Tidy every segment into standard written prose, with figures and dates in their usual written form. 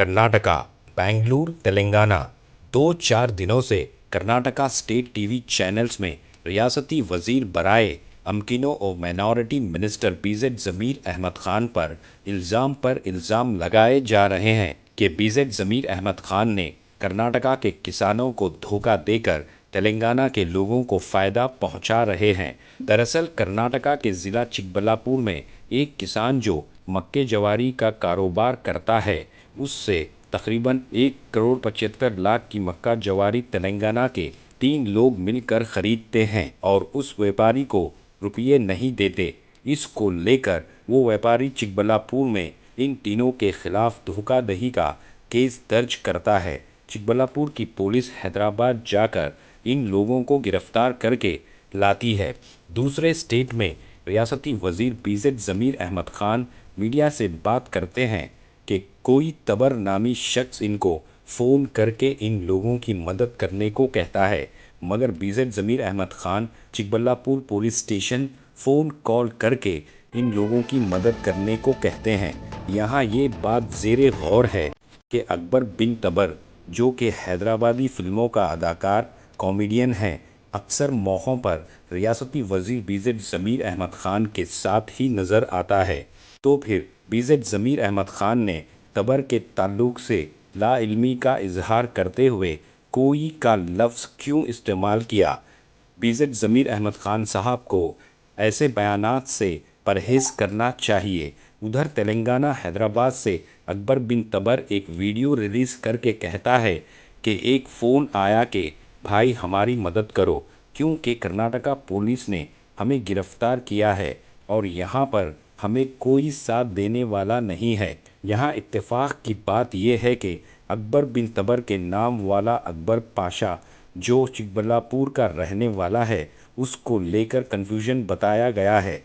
कर्नाटका, बेंगलुरु, तेलंगाना। 2-4 दिनों से Karnataka state TV channels में रियासती वजीर बराए अमकिनो और minority minister BZ Zameer Ahmed Khan पर इल्ज़ाम लगाए जा रहे हैं कि बीजेड ज़मीर अहमद खान ने कर्नाटका के किसानों को धोखा देकर तेलंगाना के लोगों को फ़ायदा पहुंचा रहे हैं। दरअसल कर्नाटका के ज़िला चिकबल्लापुर में एक किसान जो मक्के जवारी का कारोबार करता है, उससे तकरीबन 1,75,00,000 की मक्का जवारी तेलंगाना के 3 लोग मिलकर खरीदते हैं और उस व्यापारी को रुपये नहीं देते। इसको लेकर वो व्यापारी चिकबल्लापुर में इन तीनों के खिलाफ धोखाधड़ी का केस दर्ज करता है। चिकबल्लापुर की पुलिस हैदराबाद जाकर इन लोगों को गिरफ्तार करके लाती है। दूसरे स्टेट में रियासती वजीर बीजेड ज़मीर अहमद खान मीडिया से बात करते हैं कि कोई तबर नामी शख्स इनको फ़ोन करके इन लोगों की मदद करने को कहता है, मगर BZ Zameer Ahmed Khan Chikballapur police station phone call करके इन लोगों की मदद करने को कहते हैं। यहाँ ये बात ज़ेरे गौर है कि अकबर बिन तबर, जो कि हैदराबादी फिल्मों का अदाकार कॉमेडियन है, अक्सर मौक़ों पर रियासती वज़ीर बीजेड ज़मीर अहमद खान के साथ ही नज़र आता है। तो फिर बीजेड ज़मीर अहमद खान ने तबर के ताल्लुक़ से लाइल्मी का इजहार करते हुए कोई का लफ्ज़ क्यों इस्तेमाल किया? बीजेड ज़मीर अहमद खान साहब को ऐसे बयानात से परहेज़ करना चाहिए। उधर तेलंगाना हैदराबाद से अकबर बिन तबर एक वीडियो रिलीज़ करके कहता है कि एक फ़ोन आया कि भाई हमारी मदद करो, क्योंकि कर्नाटका पुलिस ने हमें गिरफ़्तार किया है और यहाँ पर हमें कोई साथ देने वाला नहीं है। यहाँ इत्तेफाक की बात यह है कि अकबर बिन तबर के नाम वाला अकबर पाशा, जो चिकबल्लापुर का रहने वाला है, उसको लेकर कन्फ्यूजन बताया गया है।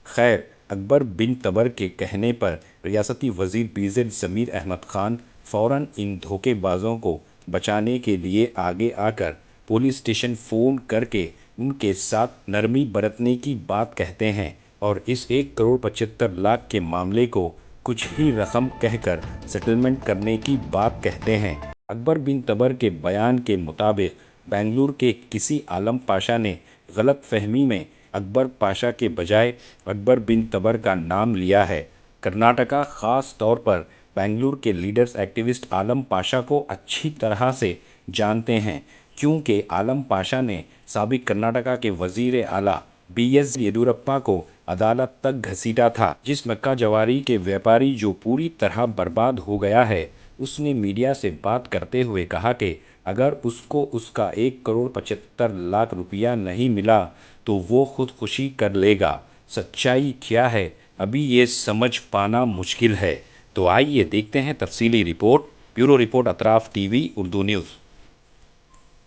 खैर, अकबर बिन तबर के कहने पर रियासती वज़ीर बीजेड ज़मीर अहमद खान फ़ौरन इन धोखेबाजों को बचाने के लिए आगे आकर पुलिस स्टेशन फ़ोन करके उनके साथ नरमी बरतने की बात कहते हैं और इस 1,75,00,000 के मामले को कुछ ही रकम कहकर सेटलमेंट करने की बात कहते हैं। अकबर बिन तबर के बयान के मुताबिक बेंगलुरु के किसी आलम पाशा ने गलत फहमी में अकबर पाशा के बजाय अकबर बिन तबर का नाम लिया है। कर्नाटका ख़ास तौर पर बेंगलुरु के लीडर्स एक्टिविस्ट आलम पाशा को अच्छी तरह से जानते हैं, क्योंकि आलम पाशा ने साबिक कर्नाटका के वज़ीर आला BS येदियुरप्पा को अदालत तक घसीटा था। जिस मक्का जवारी के व्यापारी जो पूरी तरह बर्बाद हो गया है, उसने मीडिया से बात करते हुए कहा कि अगर उसको उसका 1,75,00,000 रुपया नहीं मिला तो वो खुदकुशी कर लेगा। सच्चाई क्या है, अभी ये समझ पाना मुश्किल है। तो आइए देखते हैं तफसीली report. Bureau report Atraf TV Urdu news.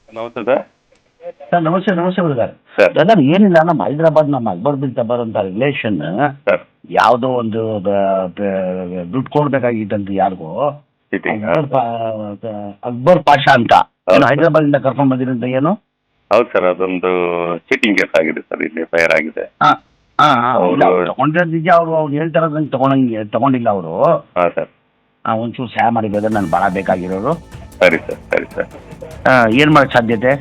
ನಮಸ್ತೆ ಸರ್. ಸರ್ ನಮಸ್ತೆ ಬ್ರದರ್. ಸರ್. ಬ್ರದರ್ ಏನಿಲ್ಲ, ನಮ್ಮ ಹೈದರಾಬಾದ್ ನಮ್ಮ ಅಕ್ಬರ್ ಬಿನ್ ತಬರ್ ಅಂತ ರಿಲೇಷನ್ ಸರ್. ಯಾವುದೋ ಒಂದು ದುಡ್ಡು ಕೊಡ್ಬೇಕಾಗಿತ್ತಂತ ಯಾರಿಗೋ ಚೀಟಿಂಗ್. ಅಕ್ಬರ್ ಪಾಷಾ ಅಂತ ಹೌದು. ಏನು ಹೈದರಾಬಾದ್ ಇಂದ ಕರ್ಕೊಂಡ್ ಬಂದಿರಂತ ಏನು? ಹೌದು ಸರ್, ಅದೊಂದು ಚೀಟಿಂಗ್ ಕೇಸ್ ಆಗಿದೆ ಸರ್, ಇಲ್ಲಿ ಫೈರ್ ಆಗಿದೆ. ತಗೊಂಡಿರೋದು ನಿಜ. ಅವ್ರು ಹೇಳ್ತಾರ ತಗೊಂಡಿಲ್ಲ ಅವರು. ಹಾಂ ಸರ್. ಒಂಚೂರು ಸಹಾಯ ಮಾಡಿ ಬ್ರದರ್, ನನ್ಗೆ ಭಾಳ ಬೇಕಾಗಿರೋರು. ಸರಿ ಸರ್, ಸರಿ ಸರ್. ಏನು ಮಾಡಕ್ಕೆ ಸಾಧ್ಯತೆ?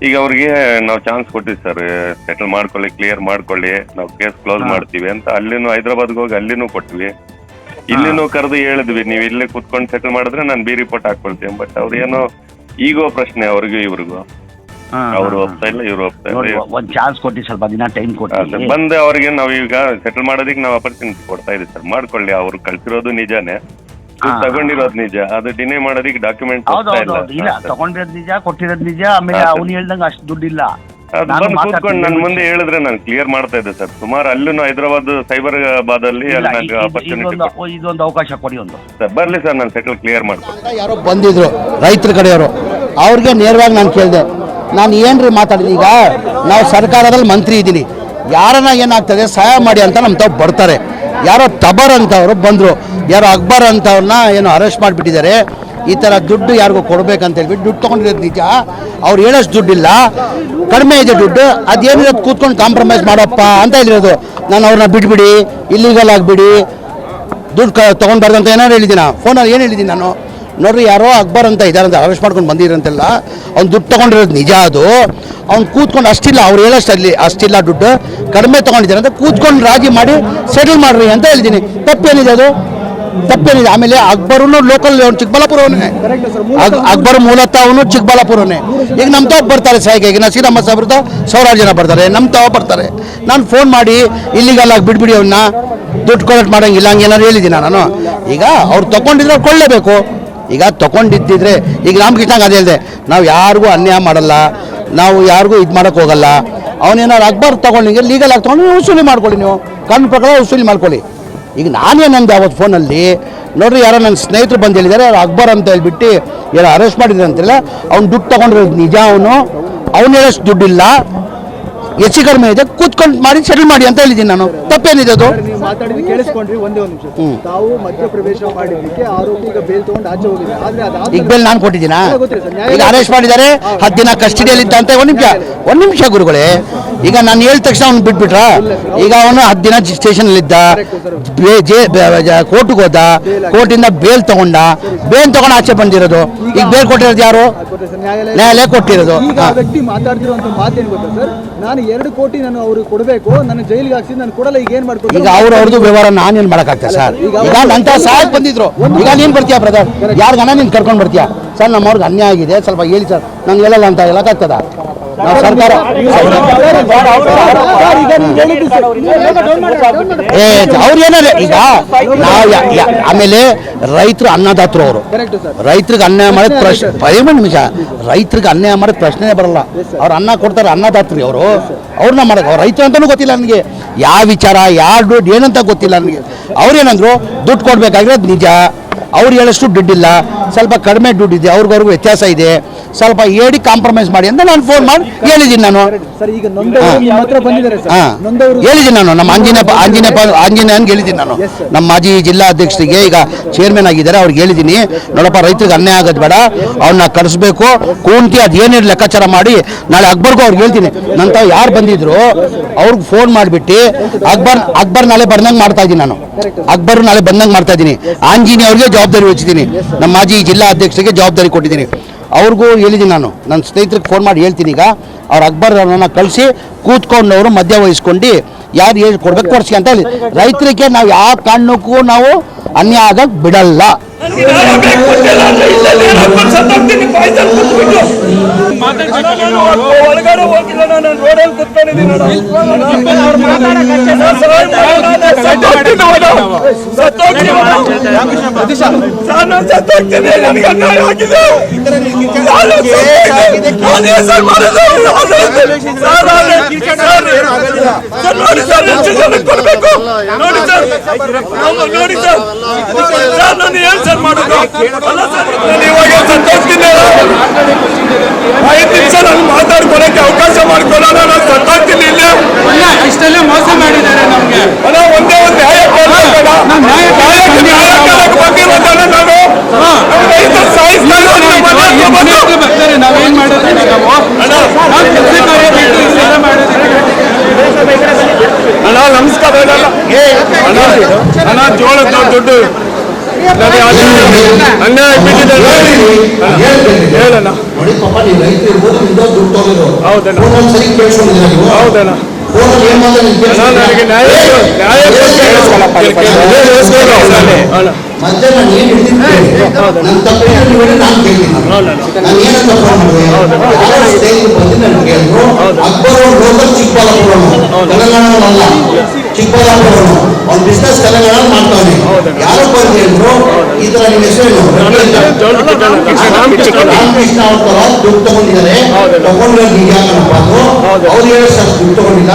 ಈಗ ಅವ್ರಿಗೆ ನಾವು ಚಾನ್ಸ್ ಕೊಟ್ಟಿವಿ ಸರ್, ಸೆಟಲ್ ಮಾಡ್ಕೊಳ್ಳಿ, ಕ್ಲಿಯರ್ ಮಾಡ್ಕೊಳ್ಳಿ, ನಾವು ಕೇಸ್ ಕ್ಲೋಸ್ ಮಾಡ್ತೀವಿ ಅಂತ. ಅಲ್ಲಿನೂ ಹೈದರಾಬಾದ್ಗೆ ಹೋಗಿ ಅಲ್ಲಿನೂ ಕೊಟ್ವಿ, ಇಲ್ಲಿನೂ ಕರೆದು ಹೇಳಿದ್ವಿ, ನೀವು ಇಲ್ಲೇ ಕುತ್ಕೊಂಡು ಸೆಟಲ್ ಮಾಡಿದ್ರೆ ನಾನು ಬಿ ರಿಪೋರ್ಟ್ ಹಾಕೊಳ್ತೀನಿ. ಬಟ್ ಅವ್ರು ಏನೋ ಈಗೋ ಪ್ರಶ್ನೆ ಅವ್ರಿಗೂ ಇವ್ರಿಗೂ, ಅವ್ರು ಒಪ್ತಾ ಇಲ್ಲ, ಇವ್ರು ಒಪ್ತಾ ಇಲ್ಲ. ಒಂದು ಚಾನ್ಸ್ ಕೊಟ್ಟು ಸ್ವಲ್ಪ ದಿನ ಟೈಮ್ ಕೊಟ್ಟು ಬಂದು ಅವ್ರಿಗೆ ನಾವು ಈಗ ಸೆಟಲ್ ಮಾಡೋದಕ್ಕೆ ನಾವು ಅಪರ್ಚುನಿಟಿ ಕೊಡ್ತಾ ಇದೀವಿ ಸರ್. ಮಾಡ್ಕೊಳ್ಳಿ, ಅವ್ರು ಕಳ್ಸಿರೋದು ನಿಜಾನೇ, ತಗೊಂಡಿರೋದು ನಿಜ, ಅದು ಡಿನೇ ಮಾಡೋದಕ್ಕೆ ಡಾಕ್ಯುಮೆಂಟ್ ಇಲ್ಲ. ತಗೊಂಡಿರೋದು ನಿಜ, ಕೊಟ್ಟಿರೋದು ನಿಜ. ಆಮೇಲೆ ಅವ್ನು ಹೇಳ್ದಂಗೆ ಅಷ್ಟು ದುಡ್ಡಿಲ್ಲ. ಬಂದು ಕೂತ್ಕೊಂಡು ನನ್ನ ಮುಂದೆ ಹೇಳಿದ್ರೆ ನಾನು ಕ್ಲಿಯರ್ ಮಾಡ್ತಾ ಇದ್ದೆ ಸರ್. ಸುಮಾರು ಅಲ್ಲೂ ಹೈದರಾಬಾದ್ ಸೈಬರಾಬಾದ್ ಅಲ್ಲಿ ಇದೊಂದು ಅವಕಾಶ ಕೊಡಿ ಒಂದು ಸರ್. ಬರ್ಲಿ ಸರ್, ನಾನು ಸೆಟಲ್ ಕ್ಲಿಯರ್ ಮಾಡ್ತೀನಿ. ಯಾರೋ ಬಂದಿದ್ರು ರೈತರ ಕಡೆಯವರು, ಅವ್ರಿಗೆ ನೇರವಾಗಿ ನಾನು ಕೇಳಿದೆ, ನಾನು ಏನ್ರಿ ಮಾತಾಡಿದೆ, ಈಗ ನಾವು ಸರ್ಕಾರದಲ್ಲಿ ಮಂತ್ರಿ ಇದ್ದೀನಿ, ಯಾರನ್ನ ಏನಾಗ್ತದೆ ಸಹಾಯ ಮಾಡಿ ಅಂತ ನಮ್ಮ ತಾವು ಬರ್ತಾರೆ. ಯಾರೋ ತಬರ್ ಅಂತವರು ಬಂದರು, ಯಾರೋ ಅಕ್ಬರ್ ಅಂತವ್ರನ್ನ ಏನೋ ಅರೆಸ್ಟ್ ಮಾಡಿಬಿಟ್ಟಿದ್ದಾರೆ. ಈ ಥರ ದುಡ್ಡು ಯಾರಿಗೂ ಕೊಡ್ಬೇಕಂತ ಹೇಳ್ಬಿಟ್ಟು ದುಡ್ಡು ತೊಗೊಂಡಿರೋದು ನಿಜ. ಅವ್ರು ಹೇಳೋಷ್ಟು ದುಡ್ಡಿಲ್ಲ, ಕಡಿಮೆ ಇದೆ ದುಡ್ಡು, ಅದೇನಿರೋದು ಕೂತ್ಕೊಂಡು ಕಾಂಪ್ರಮೈಸ್ ಮಾಡಪ್ಪ ಅಂತ ಹೇಳಿರೋದು. ನಾನು ಅವ್ರನ್ನ ಬಿಟ್ಬಿಡಿ, ಇಲ್ಲಿಗಲ್ ಆಗಿಬಿಡಿ, ದುಡ್ಡು ತೊಗೊಂಡ್ಬಾರ್ದು ಅಂತ ಏನಾರು ಹೇಳಿದ್ದೀನ? ಫೋನಲ್ಲಿ ಏನು ಹೇಳಿದ್ದೀನಿ ನಾನು? ನೋಡ್ರಿ ಯಾರೋ ಅಕ್ಬರ್ ಅಂತ ಇದ್ದಾರೆ ಅಂತ ಅರೆಸ್ಟ್ ಮಾಡ್ಕೊಂಡು ಬಂದಿರಂತೆಲ್ಲ ಅವ್ನು ದುಡ್ಡು ತೊಗೊಂಡಿರೋದು ನಿಜ. ಅದು ಅವ್ನು ಕೂತ್ಕೊಂಡು ಅಷ್ಟಿಲ್ಲ, ಅವ್ರು ಹೇಳೋಷ್ಟು ಅಷ್ಟಿಲ್ಲ ದುಡ್ಡು, ಕಡಿಮೆ ತೊಗೊಂಡಿದ್ದಾರೆ ಅಂತ ಕೂತ್ಕೊಂಡು ರಾಜಿ ಮಾಡಿ ಸೆಟಲ್ ಮಾಡ್ರಿ ಅಂತ ಹೇಳಿದ್ದೀನಿ. ತಪ್ಪೇನಿದೆ ಅದು? ತಪ್ಪೇನಿದೆ? ಆಮೇಲೆ ಅಕ್ಬರೂ ಲೋಕಲ್ ಚಿಕ್ಕಬಳ್ಳಾಪುರವನೇ, ಅಕ್ಬರ್ ಮೂಲತಃ ಅವನು ಚಿಕ್ಕಬಳ್ಳಾಪುರವೇ. ಈಗ ನಮ್ಮ ತಾವು ಬರ್ತಾರೆ ಸಾಯಿಗೆ, ಈಗ ನಸೀರ್ ಅಹಮದ್ ಸಾಹೇಬ್ರದ್ದು 1000 ಜನ ಬರ್ತಾರೆ, ನಮ್ಮ ತಾವು ಬರ್ತಾರೆ. ನಾನು ಫೋನ್ ಮಾಡಿ ಇಲ್ಲಿಗೆಲ್ಲ ಬಿಡ್ಬಿಡಿ ಅವನ್ನ, ದುಡ್ಡು ಕಲೆಕ್ಟ್ ಮಾಡೋಂಗಿಲ್ಲ ಹಂಗೇನಾದ್ರು ಹೇಳಿದ್ದೀನಿ ನಾನು. ಈಗ ಅವ್ರು ತೊಗೊಂಡಿದ್ರೆ ಅವ್ರು ಕೊಳ್ಳೇಬೇಕು. ಈಗ ತೊಗೊಂಡಿದ್ದಿದ್ರೆ ಈಗ ರಾಮಕೃಷ್ಣಗೆ ಅದು ಹೇಳಿದೆ, ನಾವು ಯಾರಿಗೂ ಅನ್ಯಾಯ ಮಾಡಲ್ಲ, ನಾವು ಯಾರಿಗೂ ಇದು ಮಾಡೋಕ್ಕೆ ಹೋಗಲ್ಲ. ಅವನೇನಾದ್ರು ಅಕ್ಬರ್ ತೊಗೊಂಡಿಗೆ ಲೀಗಲ್ ಆಗಿ ತೊಗೊಂಡು ವಸೂಲಿ ಮಾಡ್ಕೊಳ್ಳಿ, ನೀವು ಕಾನೂನು ಪ್ರಕಾರ ವಸೂಲಿ ಮಾಡ್ಕೊಳ್ಳಿ. ಈಗ ನಾನೇನಂದೆ ಅವತ್ತು ಫೋನಲ್ಲಿ, ನೋಡ್ರಿ ಯಾರೋ ನನ್ನ ಸ್ನೇಹಿತರು ಬಂದು ಹೇಳಿದ್ದಾರೆ ಅಕ್ಬರ್ ಅಂತ ಹೇಳ್ಬಿಟ್ಟು ಯಾರೋ ಅರೆಸ್ಟ್ ಮಾಡಿದ್ರು ಅಂತಿಲ್ಲ, ಅವ್ನು ದುಡ್ಡು ತೊಗೊಂಡಿರೋದು ನಿಜ, ಅವನು ಹೇಳೋಷ್ಟು ದುಡ್ಡಿಲ್ಲ, ಹೆಚ್ಚು ಕಡಿಮೆ ಇದೆ, ಕೂತ್ಕೊಂಡು ಮಾಡಿ ಸೆಟಲ್ ಮಾಡಿ ಅಂತ ಹೇಳಿದ್ದೀನಿ ನಾನು. ತಪ್ಪೇನಿದೆ ಅದು? ನೀವು ಮಾತಾಡಿದ್ರೆ ಕೇಳಿಸ್ಕೊಂಡ್ರಿ, ಒಂದೇ ಒಂದು ನಿಮಿಷ. ತಾವು ಮಧ್ಯಪ್ರವೇಶ ಮಾಡಿದ್ದಕ್ಕೆ ಆರೋಪಿ ಈಗ ಬೇಲ್ ತಗೊಂಡು ಆಚೆ ಹೋಗಿದೆ. ಆದ್ರೆ ಈಗ ಬೇಲ್ ನಾನು ಕೊಟ್ಟಿದ್ದೀನಾ? ಈಗ ಅರೆಸ್ಟ್ ಮಾಡಿದ್ದಾರೆ, 10 ದಿನ ಕಸ್ಟಡಿಯಲ್ಲಿ ಇದ್ದ ಅಂತ. ಒಂದು ನಿಮಿಷ ಗುರುಗಳೇ, ಈಗ ನಾನು ಹೇಳಿದ ತಕ್ಷಣ ಅವ್ನು ಬಿಟ್ಬಿಟ್ರ? ಈಗ ಅವನು 10 ದಿನ ಸ್ಟೇಷನಲ್ಲಿದ್ದ, ಕೋರ್ಟ್ಗೆ ಹೋದ, ಕೋರ್ಟಿಂದ ಬೇಲ್ ತಗೊಂಡ, ಬೇಲ್ ತಗೊಂಡು ಆಚೆ ಬಂದಿರೋದು. ಈಗ ಬೇಲ್ ಕೊಟ್ಟಿರೋದು ಯಾರು? ನ್ಯಾಯಾಲಯ ಕೊಟ್ಟಿರೋದು. ವ್ಯಕ್ತಿ ಮಾತಾಡ್ತಿರುವಂತ ಮಾತೇನು ಗೊತ್ತಾ ಸರ್, ನಾನು 2 ಕೋಟಿ ನಾನು ಅವ್ರಿಗೆ ಕೊಡಬೇಕು, ನನ್ನ ಜೈಲಿಗೆ ಹಾಕ್ಸಿ ನಾನು ಕೊಡಲ್ಲ, ಈಗ ಏನ್ ಮಾಡ್ಕೊಂಡು ಈಗ ಅವ್ರದ್ದು ವ್ಯವಹಾರ ನಾನೇನು ಮಾಡೋಕ್ಕಾಗ್ತದೆ ಸರ್? ಈಗ ನಂತ ಸಹಾಯಕ್ಕೆ ಬಂದಿದ್ರು, ಈಗ ನೀನು ಬರ್ತೀಯಾ ಬ್ರದರ್, ಯಾರಿಗಾನ ನೀನು ಕರ್ಕೊಂಡು ಬರ್ತೀಯಾ ಸರ್? ನಮ್ಮವ್ರಿಗೆ ಅನ್ಯಾಯ ಆಗಿದೆ, ಸ್ವಲ್ಪ ಹೇಳಿ ಸರ್, ನಾನು ಹೇಳಲ್ಲ ಅಂತ ಹೇಳಕ್ಕಾಗ್ತದ? ನಾವು ಸರ್ಕಾರ ಅವ್ರು ಏನಾರ ಈಗ ನಾವು ಆಮೇಲೆ ರೈತರು ಅನ್ನದಾತರು, ಅವರು ರೈತರಿಗೆ ಅನ್ಯಾಯ ಮಾಡೋದು ಪ್ರಶ್ನೆ 15 ನಿಮಿಷ, ರೈತರಿಗೆ ಅನ್ಯಾಯ ಮಾಡೋದು ಪ್ರಶ್ನೆ ಬರಲ್ಲ. ಅವ್ರು ಅನ್ನ ಕೊಡ್ತಾರೆ, ಅನ್ನದಾತರು ಅವರು, ಅವ್ರನ್ನ ಮಾಡೋದು. ಅವ್ರು ರೈತರು ಅಂತಲೂ ಗೊತ್ತಿಲ್ಲ ನನಗೆ, ಯಾವ ವಿಚಾರ ಯಾವ ದುಡ್ಡು ಏನಂತ ಗೊತ್ತಿಲ್ಲ ನನಗೆ. ಅವ್ರೇನಂದ್ರು ದುಡ್ಡು ಕೊಡ್ಬೇಕಾಗಿರೋದು ನಿಜ, ಅವ್ರು ಹೇಳೋಷ್ಟು ದುಡ್ಡಿಲ್ಲ, ಸ್ವಲ್ಪ ಕಡಿಮೆ ದುಡ್ಡಿದೆ, ಅವ್ರಿಗೂ ವ್ಯತ್ಯಾಸ ಇದೆ, ಸ್ವಲ್ಪ ಹೇಳಿ ಕಾಂಪ್ರಮೈಸ್ ಮಾಡಿ ಅಂತ ನಾನು ಫೋನ್ ಮಾಡಿ ಹೇಳಿದ್ದೀನಿ. ನಾನು ಹೇಳಿದ್ದೀನಿ, ನಾನು ನಮ್ಮ ಆಂಜನೇಯನ್ಗೆ ಹೇಳಿದ್ದೀನಿ, ನಾನು ನಮ್ಮ ಮಾಜಿ ಜಿಲ್ಲಾ ಅಧ್ಯಕ್ಷರಿಗೆ ಈಗ ಚೇರ್ಮನ್ ಆಗಿದ್ದಾರೆ, ಅವ್ರಿಗೆ ಹೇಳಿದ್ದೀನಿ, ನೋಡಪ್ಪ ರೈತರಿಗೆ ಅನ್ಯಾಯ ಆಗೋದು ಬೇಡ, ಅವ್ರನ್ನ ಕರೆಸ್ಬೇಕು, ಕೂಂತಿ ಅದು ಏನೇನು ಲೆಕ್ಕಾಚಾರ ಮಾಡಿ ನಾಳೆ ಅಕ್ಬರ್ಗೂ ಅವ್ರಿಗೆ ಹೇಳ್ತೀನಿ. ನಂತ ಯಾರು ಬಂದಿದ್ರು ಅವ್ರಿಗೆ ಫೋನ್ ಮಾಡಿಬಿಟ್ಟು ಅಕ್ಬರ್ ನಾಳೆ ಬಂದಂಗೆ ಮಾಡ್ತಾ ಇದ್ದೀನಿ, ನಾನು ಅಕ್ಬರ್ ನಾಳೆ ಬಂದಂಗೆ ಮಾಡ್ತಾ ಇದ್ದೀನಿ. ಆಂಜನೇಯ ಅವ್ರಿಗೆ ಜವಾಬ್ದಾರಿ ವಹಿಸಿದ್ದೀನಿ, ನಮ್ಮ ಮಾಜಿ ಜಿಲ್ಲಾ ಅಧ್ಯಕ್ಷರಿಗೆ ಜವಾಬ್ದಾರಿ ಕೊಟ್ಟಿದ್ದೀನಿ. ಅವ್ರಿಗೂ ಹೇಳಿದ್ದೀನಿ, ನಾನು ನನ್ನ ಸ್ನೇಹಿತರಿಗೆ ಫೋನ್ ಮಾಡಿ ಹೇಳ್ತೀನಿ. ಈಗ ಅವ್ರು ಅಕ್ಬರ್ ಅವ್ರನ್ನ ಕಳಿಸಿ ಕೂತ್ಕೊಂಡವರು ಮಧ್ಯ ವಹಿಸ್ಕೊಂಡು ಯಾರು ಹೇಳಿ ಕೊಡ್ಬೇಕು ಕೊಡ್ಸಿ ಅಂತ ಹೇಳಿ. ರೈತರಿಗೆ ನಾವು ಯಾವ ಕಾರಣಕ್ಕೂ ನಾವು ಅನ್ಯಾಯ ಆಗಕ್ಕೆ ಬಿಡಲ್ಲ. ಒಳಗಡೆ ಹೋಗಿಲ್ಲ, ನಾನು ರೋಡಲ್ಲಿ ಕುತ್ಕೊಂಡಿದ್ದೀನಿ. ನೋಡಿ ಸರ್, ನಾನು ಏನ್ ಸರ್ ಮಾಡೋದು? ನಾನು ಇವಾಗ ಸತ್ತೋಗ್ತೀನಿ, 5 ನಿಮಿಷ ನಾನು ಮಾತಾಡ್ಕೊಳಕ್ಕೆ ಅವಕಾಶ ಮಾಡ್ಕೊಳ್ಳೋಣ, ನಾನು ಸತ್ತೋಗ್ತೀನಿ. ಇಲ್ಲೇ ಇಷ್ಟೆಲ್ಲ ಮೋಸ ಮಾಡಿದ್ದಾರೆ ನಮ್ಗೆ. ಅಲ್ಲ, ಒಂದೇ ಒಂದು ನ್ಯಾಯ ಕೊಡ್ಬೇಕಲ್ಲ, ಬಂದಿರೋದಲ್ಲ ನಾನು. ನಾವೇನ್ ಮಾಡಿದ್ರೆ ಅಣ್ಣ ನಮಸ್ಕಾರ ಅಣ್ಣ, ಜೋಳದ ದುಡ್ಡು ಅನ್ಯಾಯ ಬಿಟ್ಟಿದ್ದಾರೆ ಹೇಳಣ್ಣ. ಹೌದಣ್ಣ, ಹೌದಣ್ಣ, ನನಗೆ ನ್ಯಾಯ ಮತ್ತೆ ನಾನು ಏನು ಹಿಡಿದಿದ್ದೇನೆ ನನ್ನ ತಪ್ಪು ನಾನು ಕೇಳಿದ್ರು. ಅಕ್ಬರ್ ಅವರು ಲೋಕಲ್ ಚಿಕ್ಕಬಳ್ಳಾಪುರ, ತೆಲಂಗಾಣವಲ್ಲ, ಚಿಕ್ಕಬಳ್ಳಾಪುರ, ಅವ್ನ ಬಿಸ್ನೆಸ್ ತೆಲಂಗಾಣ ಮಾಡ್ತಾನೆ. ಯಾರು ಬಂದು ಹೇಳಿದ್ರು ಈ ತರ ನಿಮ್ಮ ಹೆಸರೇನು ರಾಮಕೃಷ್ಣ ಅವ್ರ ತರ ದುಡ್ಡು ತಗೊಂಡಿದ್ದಾರೆ, ತಗೊಂಡ್ರೆ ನಿಜ ಅನ್ನೋದು ಅವ್ರು ಹೇಳೋ ದುಡ್ಡು ತಗೊಂಡಿಲ್ಲ.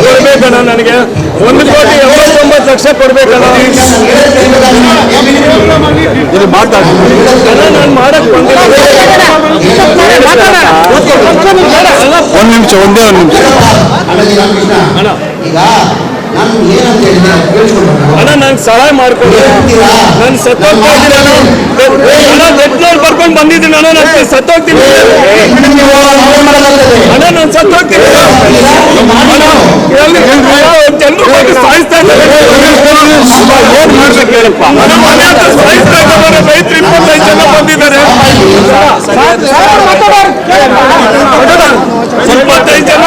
ಕೊಡ್ಬೇಕಣ್ಣ, ನನಗೆ 1,79,00,000 ಕೊಡ್ಬೇಕಣ್ಣ. ನಾನು ಮಾಡಕ್ ಒಂದು ನಿಮಿಷ, ಒಂದೇ ಒಂದು ನಿಮಿಷ ಅಣ್ಣ, ನಂಗೆ ಸಹಾಯ ಮಾಡ್ಕೊಂಡು ನಾನು ಸತ್ತೋಗ್ತೀನಿ. ಬರ್ಕೊಂಡು ಬಂದಿದ್ದೀನಿ ಅಣ್ಣ, ನಾನು ಸತ್ತೋಗ್ತೀನಿ ಅಣ್ಣ, ನಾನು ಸತ್ತೋಗ್ತೀನಿ. ಜನರು ಬಂದು ಸಾಯಿಸ್ತಾ ಇದ್ದಾರೆ. ನನ್ನ ಮನೆ ಹತ್ರ ಸಾಯಿಸ್ತಾ ಇದ್ದಾರೆ ರೈತರು. 25 ಜನ ಬಂದಿದ್ದಾರೆ. 25 ಜನ, 50 ಜನ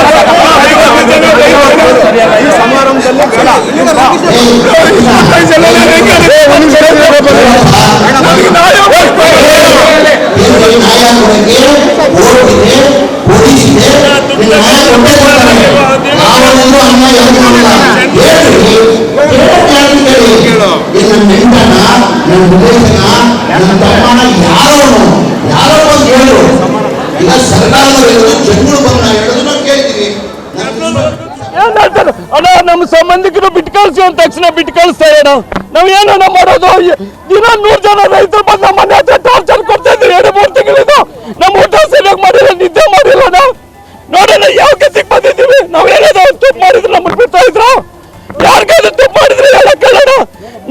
ಅಣ್ಣ ನಮ್ಮ ಸಂಬಂಧಿಕರು ಬಿಟ್ಟು ಕಳಿಸಿ ಅಂದ ತಕ್ಷಣ ಬಿಟ್ಟು ಕಳಿಸ್ತಾ ಅಣ್ಣ. ನಾವ್ ಏನಣ್ಣ ಮಾಡೋದು? ದಿನ 100 ಜನ ರೈತರು ಬಂದು ನಮ್ಮ ಮನೆ ಹತ್ರ ಟಾರ್ಚರ್ ಕೊಡ್ತಾ ಇದ್ರು. 2-3 ತಿಂಗಳಿಂದ ನಮ್ಮ ಊಟ ಸರಿಯಾಗಿ ಮಾಡಿಲ್ಲ, ನಿದ್ದೆ ಮಾಡಿಲ್ಲ. ನಾವು ನೋಡೋಣ ಯಾವ ಗತಿಗೆ ಬಂದಿದ್ದೀವಿ. ನಾವ್ ಏನಾದ್ರು ತಪ್ಪು ಮಾಡಿದ್ರೆ ನಮಗೆ ಬಿಡ್ತಾ ಇದ್ರು. ಯಾರಿಗಾದ್ರೂ ತಪ್ಪು ಮಾಡಿದ್ರೆ ಎಲ್ಲ ಕೇಳೋಣ.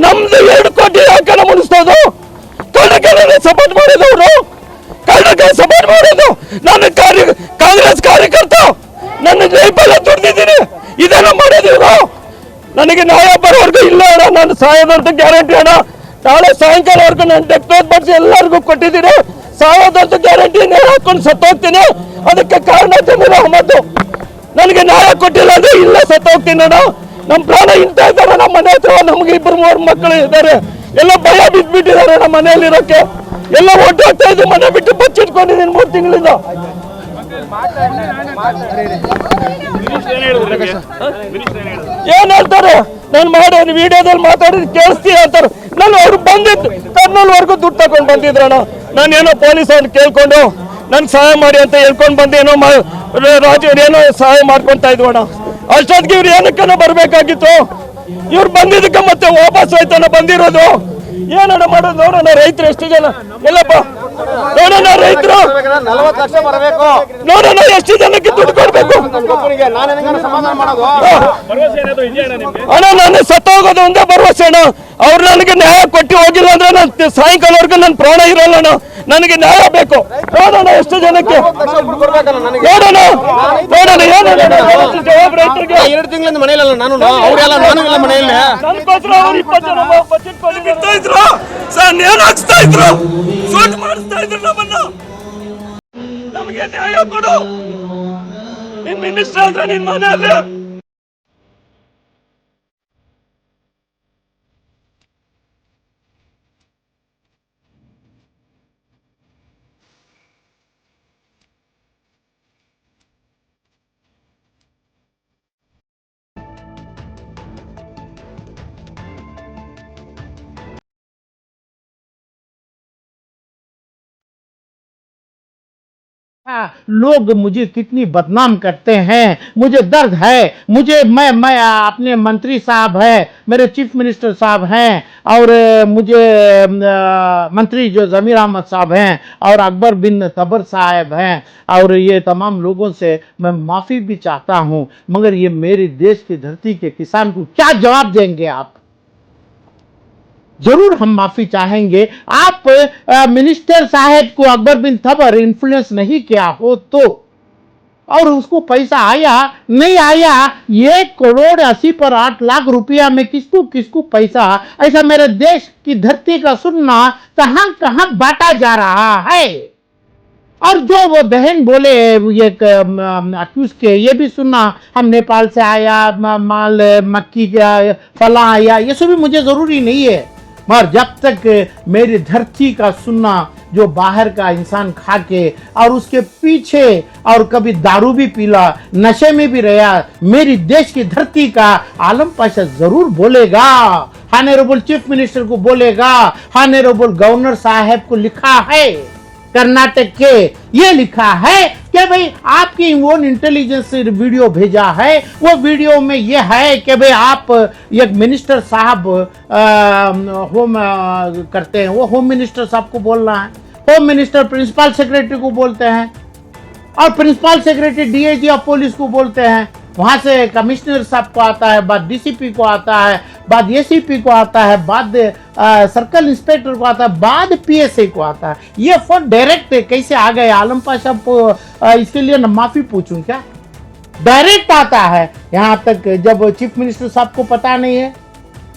ನಮ್ದು 2 ಕೋಟಿ ಯಾಕೆ ಮುನಿಸ್ತೋದು? ಕಳ್ಳಕ್ಕೆ ಸಪೋರ್ಟ್ ಮಾಡಿದವರು, ಕಳ್ಳಕ್ಕೆ ಸಪೋರ್ಟ್ ಮಾಡೋದು. ನಾನು ಕಾಂಗ್ರೆಸ್ ಕಾರ್ಯಕರ್ತ, ನನ್ನ ಲೈಫೆಲ್ಲ ದುಡ್ದಿದ್ದೀನಿ. ಇದೆಲ್ಲ ಮಾಡೋದಿಲ್ಲ. ನನಗೆ ನ್ಯಾಯ ಬರೋವರೆಗೂ ಇಲ್ಲ ಅಣ್ಣ. ನಾನು ಸಾಯೋದಂತ ಗ್ಯಾರಂಟಿ ಅಣ್ಣ. ನಾಳೆ ಸಾಯಂಕಾಲವರೆಗೂ ನಾನು ಡೆತ್ ನೋಟ್ ಮಾಡಿಸಿ ಎಲ್ಲರಿಗೂ ಕೊಟ್ಟಿದ್ದೀನಿ. ಸಾಯೋದಂತ ಗ್ಯಾರಂಟಿ. ನೇರ ಹಾಕೊಂಡು ಸತ್ತೋಗ್ತೀನಿ. ಅದಕ್ಕೆ ಕಾರಣ ಜಮೀರ್ ಅಹಮದ್. ನನಗೆ ನ್ಯಾಯ ಕೊಟ್ಟಿಲ್ಲ ಅಂದ್ರೆ ಇಲ್ಲ ಸತ್ತೋಗ್ತೀನಿ ಅಣ್ಣ. ನಮ್ಮ ಪ್ರಾಣ ಇಂತ ಇದ್ದಾರೆ. ನಮ್ಮ ಮನೆ ಹತ್ರ ನಮ್ಗೆ 2-3 ಮಕ್ಕಳು ಇದ್ದಾರೆ. ಎಲ್ಲ ಭಯ ಬಿದ್ದುಬಿಟ್ಟಿದ್ದಾರೆ ನಮ್ಮ ಮನೆಯಲ್ಲಿರೋಕ್ಕೆ. ಎಲ್ಲ ಒಟ್ಟಾಗ್ತಾ ಇದ್ದು ಮನೆ ಬಿಟ್ಟು ಬಚ್ಚಿಟ್ಕೊಂಡಿದ್ದೀನಿ 3 ತಿಂಗಳಿಂದ. ಏನ್ ಹೇಳ್ತಾರೆ? ನಾನು ಮಾಡೋ ವಿಡಿಯೋದಲ್ಲಿ ಮಾತಾಡಿದ್ ಕೇಳಿಸ್ತೀಯ ಅಂತಾರೆ. ನಾನು ಅವ್ರು ಬಂದಿದ್ದು ಕರ್ನೂಲ್ವರೆಗೂ ದುಡ್ಡು ತಗೊಂಡು ಬಂದಿದ್ರಣ್ಣ. ನಾನೇನೋ ಪೊಲೀಸ್ ಅವ್ರು ಕೇಳ್ಕೊಂಡು ನನ್ಗೆ ಸಹಾಯ ಮಾಡಿ ಅಂತ ಹೇಳ್ಕೊಂಡು ಬಂದು ಏನೋ ರಾಜು ಏನೋ ಸಹಾಯ ಮಾಡ್ಕೊತಾ ಇದ್ವಣ್ಣ. ಅಷ್ಟೊತ್ತಿಗೆ ಇವ್ರು ಏನಕ್ಕನ ಬರ್ಬೇಕಾಗಿತ್ತು. ಇವ್ರು ಬಂದಿದ್ದಕ್ಕೆ ಮತ್ತೆ ವಾಪಸ್ ಹೋಯ್ತಾನ ಬಂದಿರೋದು. ಏನಣ್ಣ ಮಾಡೋದು? ನೋಡೋಣ ರೈತರು ಎಷ್ಟು ಜನ ಎಲ್ಲಪ್ಪ ನೋಡೋಣ. ರೈತರು 40 ಲಕ್ಷ ಬರಬೇಕು. ನೋಡೋಣ ಎಷ್ಟು ಜನಕ್ಕೆ ದುಡ್ಡು ಕೊಡ್ಬೇಕು. ಅಣ್ಣ ನಾನು ಸತ್ತೋಗೋದು ಒಂದೇ ಭರವಸೆ ಅಣ್ಣ. ಅವ್ರು ನನಗೆ ನ್ಯಾಯ ಕೊಟ್ಟು ಹೋಗಿಲ್ಲ ಅಂದ್ರೆ ನಾನು ಸಾಯಂಕಾಲವರೆಗೂ ನನ್ನ ಪ್ರಾಣ ಇರೋಲ್ಲ ಅಣ್ಣ. ನನಗೆ ನ್ಯಾಯ ಬೇಕು. ನೋಡೋಣ ಎಷ್ಟು ಜನಕ್ಕೆ ನೋಡೋಣ ಏನು ಜವಾಬ್ ರೈತರಿಗೆ. 2 ತಿಂಗಳಿಂದ ಮನೆಯಲ್ಲ ನಾನು ಅವರೆಲ್ಲ ನಾನು ಇಲ್ಲ ಮನೆಯಲ್ಲಿ. ನನಗೋಸ್ಕರ ಅವ್ರು 20 ಜನ ಬಚ್ಚಿಟ್ಕೊಂಡಿರ್ತಾ ಇದ್ರು. ಸರ್ ನೇಣು ಹಾಕ್ಸ್ತಾ ಇದ್ರು, ಸೂಟ್ ಮಾಡಿಸ್ತಾ ಇದ್ರು ನಮ್ಮನ್ನ. ನಮಗೆ ನ್ಯಾಯ ಕೊಡು. ನಿನ್ ಮಿನಿಸ್ಟರ್ ಅಂದ್ರೆ ನಿನ್ ಮನೆಯಲ್ಲಿ लोग मुझे कितनी बदनाम करते हैं, मुझे दर्द है। मुझे मैं अपने मंत्री साहब है, मेरे चीफ मिनिस्टर साहब हैं, और मुझे मंत्री जो जमीर अहमद साहब हैं और अकबर बिन तबर साहब हैं, और ये तमाम लोगों से मैं माफ़ी भी चाहता हूँ। मगर ये मेरे देश की धरती के किसान को क्या जवाब देंगे आप? जरूर हम माफी चाहेंगे। आप मिनिस्टर साहब को अकबर बिन तबर इन्फ्लुएंस नहीं किया हो तो, और उसको पैसा आया नहीं आया, 1 करोड़ 80 पर 8 लाख रुपया में किसको किसको पैसा, ऐसा मेरे देश की धरती का सुनना कहां कहां बांटा जा रहा है। और जो वो बहन बोले ये अक्यूज के, ये भी सुनना हम नेपाल से आया माल मक्की का फला आया, ये सब भी मुझे जरूरी नहीं है। मगर जब तक मेरी धरती का सुनना जो बाहर का इंसान खा के और उसके पीछे और कभी दारू भी पीला, नशे में भी रहा, मेरी देश की धरती का आलम पाशा जरूर बोलेगा, हानेरेबल चीफ मिनिस्टर को बोलेगा, हानेरेबल गवर्नर साहब को लिखा है कर्नाटक के, ये लिखा है कि भाई आपकी ओन इंटेलिजेंस वीडियो भेजा है, वो वीडियो में ये है कि भाई आप एक मिनिस्टर साहब होम करते हैं, वो होम मिनिस्टर साहब को बोलना है, होम मिनिस्टर प्रिंसिपल सेक्रेटरी को बोलते हैं, और principal secretary DIG of police को बोलते हैं, वहाँ से कमिश्नर साहब को आता है, बाद डीसीपी को आता है, बाद एसीपी को आता है, बाद सर्कल इंस्पेक्टर को आता है, बाद पीएसए को आता है। ये फोन डायरेक्ट कैसे आ गए? आलम पाशा को इसके लिए माफ़ी पूछूं क्या? डायरेक्ट आता है यहाँ तक, जब चीफ मिनिस्टर साहब को पता नहीं है।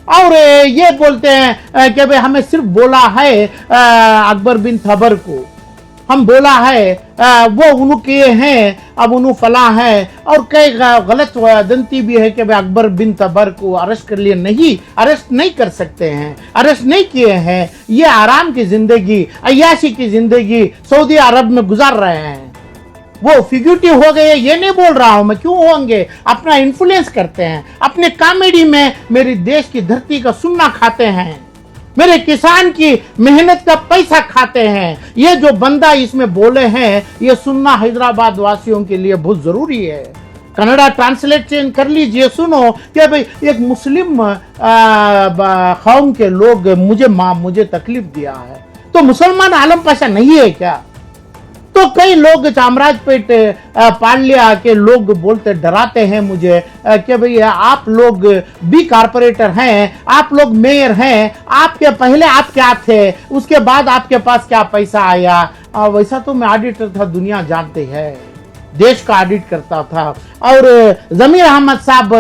और ये बोलते हैं कि भाई हमें सिर्फ बोला है अकबर बिन थबर को, हम बोला है वो उनके हैं, अब उन्होंने फला है। और कई गलत वदंती भी है कि भाई अकबर बिन तबर को अरेस्ट कर लिए, नहीं, अरेस्ट नहीं कर सकते हैं, अरेस्ट नहीं किए हैं। ये आराम की जिंदगी, अय्याशी की जिंदगी सऊदी अरब में गुजार रहे हैं। वो फिग्यूटिव हो गए ये नहीं बोल रहा हूं मैं, क्यों होंगे, अपना इन्फ्लुएंस करते हैं, अपने कॉमेडी में मेरे देश की धरती का सुन्ना खाते हैं, मेरे किसान की मेहनत का पैसा खाते हैं। ये जो बंदा इसमें बोले हैं ये सुनना हैदराबाद वासियों के लिए बहुत जरूरी है। कन्नड़ा ट्रांसलेशन कर लीजिए, सुनो कि भाई एक मुस्लिम कौम के लोग मुझे तकलीफ दिया है, तो मुसलमान आलम पाशा नहीं है क्या? तो कई लोग चामराजपेट पालिया के लोग बोलते, डराते हैं मुझे कि भाई आप लोग भी कारपोरेटर हैं, आप लोग मेयर हैं, आपके पहले आप क्या थे, उसके बाद आपके पास क्या पैसा आया। वैसा तो मैं ऑडिटर था, दुनिया जानती है, देश का ऑडिट करता था। और जमीर अहमद साहब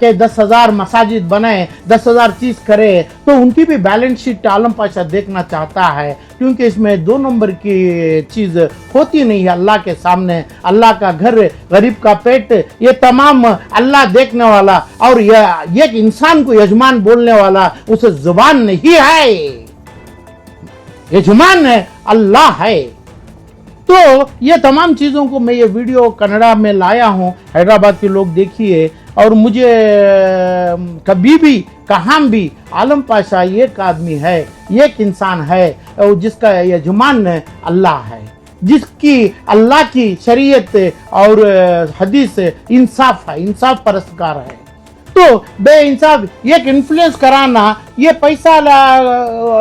के 10,000 मसाजिद बने, 10,000 चीज करे, तो उनकी भी बैलेंस शीट आलम पाशा देखना चाहता है, क्योंकि इसमें 2 नंबर की चीज होती नहीं है अल्लाह के सामने। अल्लाह का घर, गरीब का पेट, ये तमाम अल्लाह देखने वाला, और ये एक इंसान को यजमान बोलने वाला उसे जुबान नहीं है, यजमान है अल्लाह है। तो ये तमाम चीज़ों को मैं ये वीडियो कन्नड़ा में लाया हूँ, हैदराबाद के लोग देखिए। और मुझे कभी भी कहाँ भी आलम पाशा एक आदमी है, एक इंसान है, और जिसका यजमान अल्लाह है, जिसकी अल्लाह की शरीयत और हदीस इंसाफ है, इंसाफ परस्तकार है। तो बेइंसाफ एक इन्फ्लुएंस कराना, ये पैसा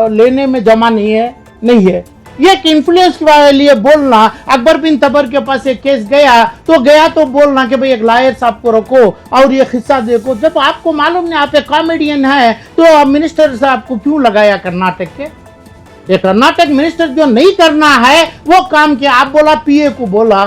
लेने में जमा नहीं है। ये इन्फ्लुएंस के लिए बोलना, अकबर बिन तबर के पास एक केस गया तो बोलना कि भाई एक लायर साहब को रखो और ये हिस्सा देखो। जब आपको मालूम नहीं, आप एक कॉमेडियन है, तो मिनिस्टर साहब को क्यों लगाया कर्नाटक के? ये कर्नाटक मिनिस्टर जो नहीं करना है वो काम किया, आप बोला पीए को बोला,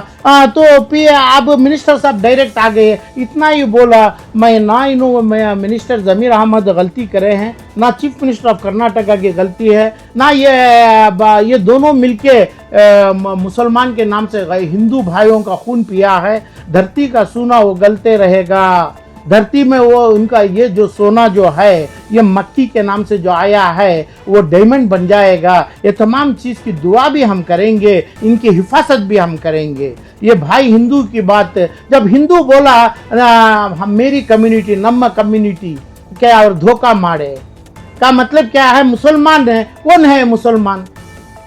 तो पीए अब मिनिस्टर साहब डायरेक्ट आ गए, इतना ही बोला। मैं मिनिस्टर जमीर अहमद गलती करे हैं, ना चीफ मिनिस्टर ऑफ कर्नाटका की गलती है, ना ये दोनों मिलके मुसलमान के नाम से हिंदू भाइयों का खून पिया है। धरती का सोना वो गलते रहेगा, धरती में वो उनका ये जो सोना जो है, ये मक्की के नाम से जो आया है, वो डायमंड बन जाएगा। ये तमाम चीज़ की दुआ भी हम करेंगे, इनकी हिफाजत भी हम करेंगे। ये भाई हिंदू की बात, जब हिंदू बोला मेरी कम्युनिटी, नम्मा कम्युनिटी क्या, और धोखा मारे का मतलब क्या है? मुसलमान है, कौन है मुसलमान?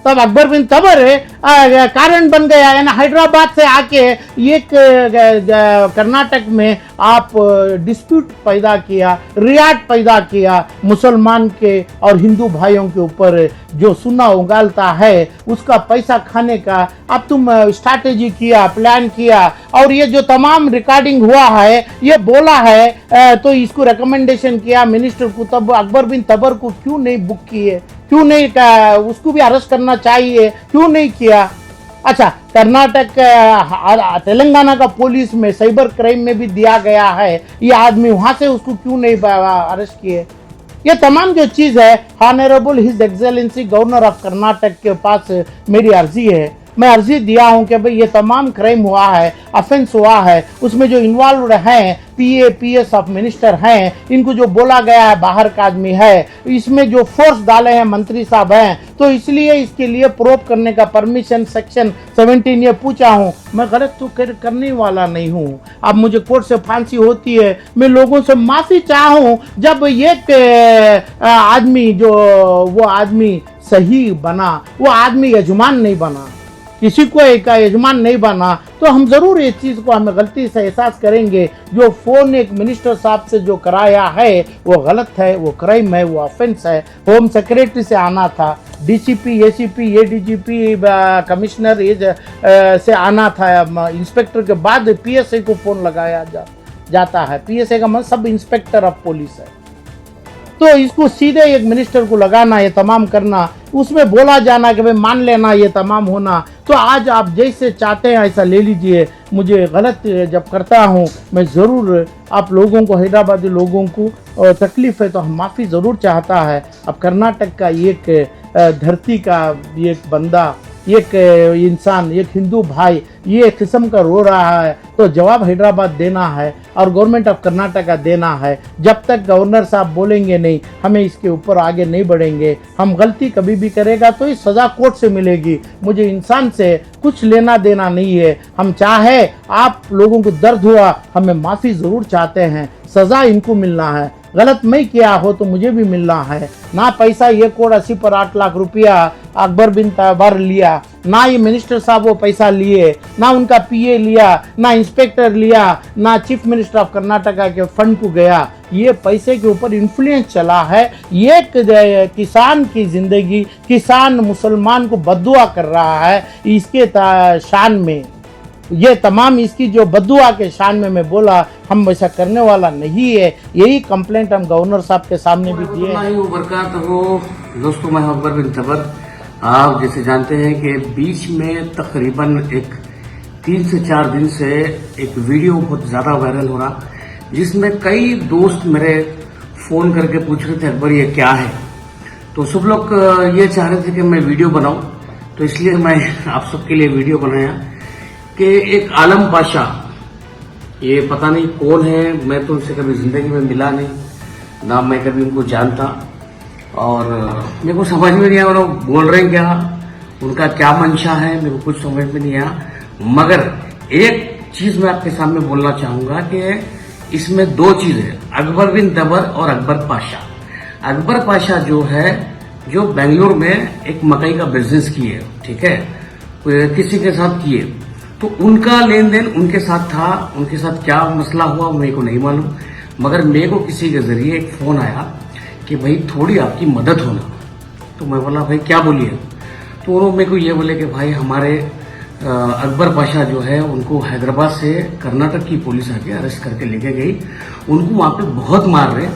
तब अकबर बिन तबर कारण बन गया है ना, हैदराबाद से आके एक कर्नाटक में आप डिस्प्यूट पैदा किया, रियाट पैदा किया मुसलमान के और हिंदू भाइयों के ऊपर, जो सुना उगालता है उसका पैसा खाने का। अब तुम स्ट्रैटेजी किया, प्लान किया, और ये जो तमाम रिकॉर्डिंग हुआ है, ये बोला है, तो इसको रिकमेंडेशन किया मिनिस्टर को। तब अकबर बिन तबर को क्यों नहीं बुक किए, क्यों नहीं उसको भी अरेस्ट करना चाहिए, क्यों नहीं किया? अच्छा, कर्नाटक तेलंगाना का पुलिस में साइबर क्राइम में भी दिया गया है ये आदमी, वहां से उसको क्यों नहीं अरेस्ट किए? ये तमाम जो चीज है, honourable his excellency governor of Karnataka के पास मेरी अर्जी है, मैं अर्जी दिया हूं कि भाई ये तमाम क्राइम हुआ है, ऑफेंस हुआ है, उसमें जो इन्वॉल्व हैं पीएस ऑफ मिनिस्टर हैं, इनको जो बोला गया है बाहर का आदमी है, इसमें जो फोर्स डाले हैं मंत्री साहब हैं, तो इसलिए इसके लिए प्रोब करने का परमिशन सेक्शन 17 ये पूछा हूं। मैं गलत तो करने वाला नहीं हूं। अब मुझे कोर्ट से फांसी होती है, मैं लोगों से माफी चाहूं जब एक आदमी जो वो आदमी सही बना, वो आदमी यजमान नहीं बना, किसी को एक यजमान नहीं बना, तो हम जरूर इस चीज़ को हमें गलती से एहसास करेंगे। जो फ़ोन एक मिनिस्टर साहब से जो कराया है वो गलत है, वो क्राइम है, वो ऑफेंस है। होम सेक्रेटरी से आना था, डीसीपी, एसीपी, एडीजीपी, कमिश्नर से आना था, इंस्पेक्टर के बाद पीएसए को फ़ोन लगाया जाता है। पीएसए का मतलब सब इंस्पेक्टर ऑफ पुलिस है। तो इसको सीधे एक मिनिस्टर को लगाना, ये तमाम करना, उसमें बोला जाना कि भाई मान लेना ये तमाम होना। तो आज आप जैसे चाहते हैं ऐसा ले लीजिए। मुझे गलत जब करता हूँ मैं ज़रूर आप लोगों को, हैदराबादी लोगों को तकलीफ़ है तो हम माफ़ी ज़रूर चाहता है। अब कर्नाटक का एक धरती का एक बंदा, एक इंसान, एक हिंदू भाई ये किस्म का रो रहा है तो जवाब हैदराबाद देना है और गवर्नमेंट ऑफ कर्नाटका देना है। जब तक गवर्नर साहब बोलेंगे नहीं हमें इसके ऊपर आगे नहीं बढ़ेंगे। हम गलती कभी भी करेगा तो इस सज़ा कोर्ट से मिलेगी। मुझे इंसान से कुछ लेना देना नहीं है। हम चाहे आप लोगों को दर्द हुआ, हमें माफ़ी ज़रूर चाहते हैं, सज़ा इनको मिलना है। गलत मैं किया हो तो मुझे भी मिलना है। ना पैसा 1,80 पर 8 लाख रुपया अकबर बिन तबर लिया, ना ये मिनिस्टर साहब वो पैसा लिए, ना उनका पीए लिया, ना इंस्पेक्टर लिया, ना चीफ मिनिस्टर ऑफ कर्नाटका के फंड को गया। ये पैसे के ऊपर इन्फ्लुएंस चला है। ये किसान की जिंदगी, किसान मुसलमान को बद्दुआ कर रहा है। इसके शान में ये तमाम इसकी जो बद्दुआ के शान में मैं बोला, हम वैसा करने वाला नहीं है। यही कंप्लेंट हम गवर्नर साहब के सामने भी दिए। दोस्तों, मैं अकबर बिन तबर। आप जैसे जानते हैं कि बीच में तकरीबन एक 3 से 4 दिन से एक वीडियो बहुत ज्यादा वायरल हो रहा, जिसमें कई दोस्त मेरे फोन करके पूछ रहे थे अकबर ये क्या है। तो सब लोग ये चाह रहे थे कि मैं वीडियो बनाऊं, तो इसलिए मैं आप सबके लिए वीडियो बनाया कि एक आलम पाशा, ये पता नहीं कौन है, मैं तो उनसे कभी जिंदगी में मिला नहीं, ना मैं कभी उनको जानता, और मेरे को समझ में नहीं आया वो लोग बोल रहे हैं क्या, उनका क्या मंशा है, मेरे को कुछ समझ में नहीं आया। मगर एक चीज मैं आपके सामने बोलना चाहूंगा कि इसमें 2 चीज है, अकबर बिन तबर और अकबर पाशा। अकबर पाशा जो है, जो बेंगलुरु में एक मकई का बिजनेस किए, ठीक है, किसी के साथ किए, तो उनका लेन देन उनके साथ था। उनके साथ क्या मसला हुआ मेरे को नहीं मालूम, मगर मेरे को किसी के जरिए एक फोन आया कि भाई थोड़ी आपकी मदद होना। तो मैं बोला भाई क्या बोलिए। तो उन्होंने मेरे को ये बोले कि भाई हमारे अकबर पाशा जो है उनको हैदराबाद से कर्नाटक की पुलिस आके अरेस्ट करके लेके गई। उनको वहां पे बहुत मार रहे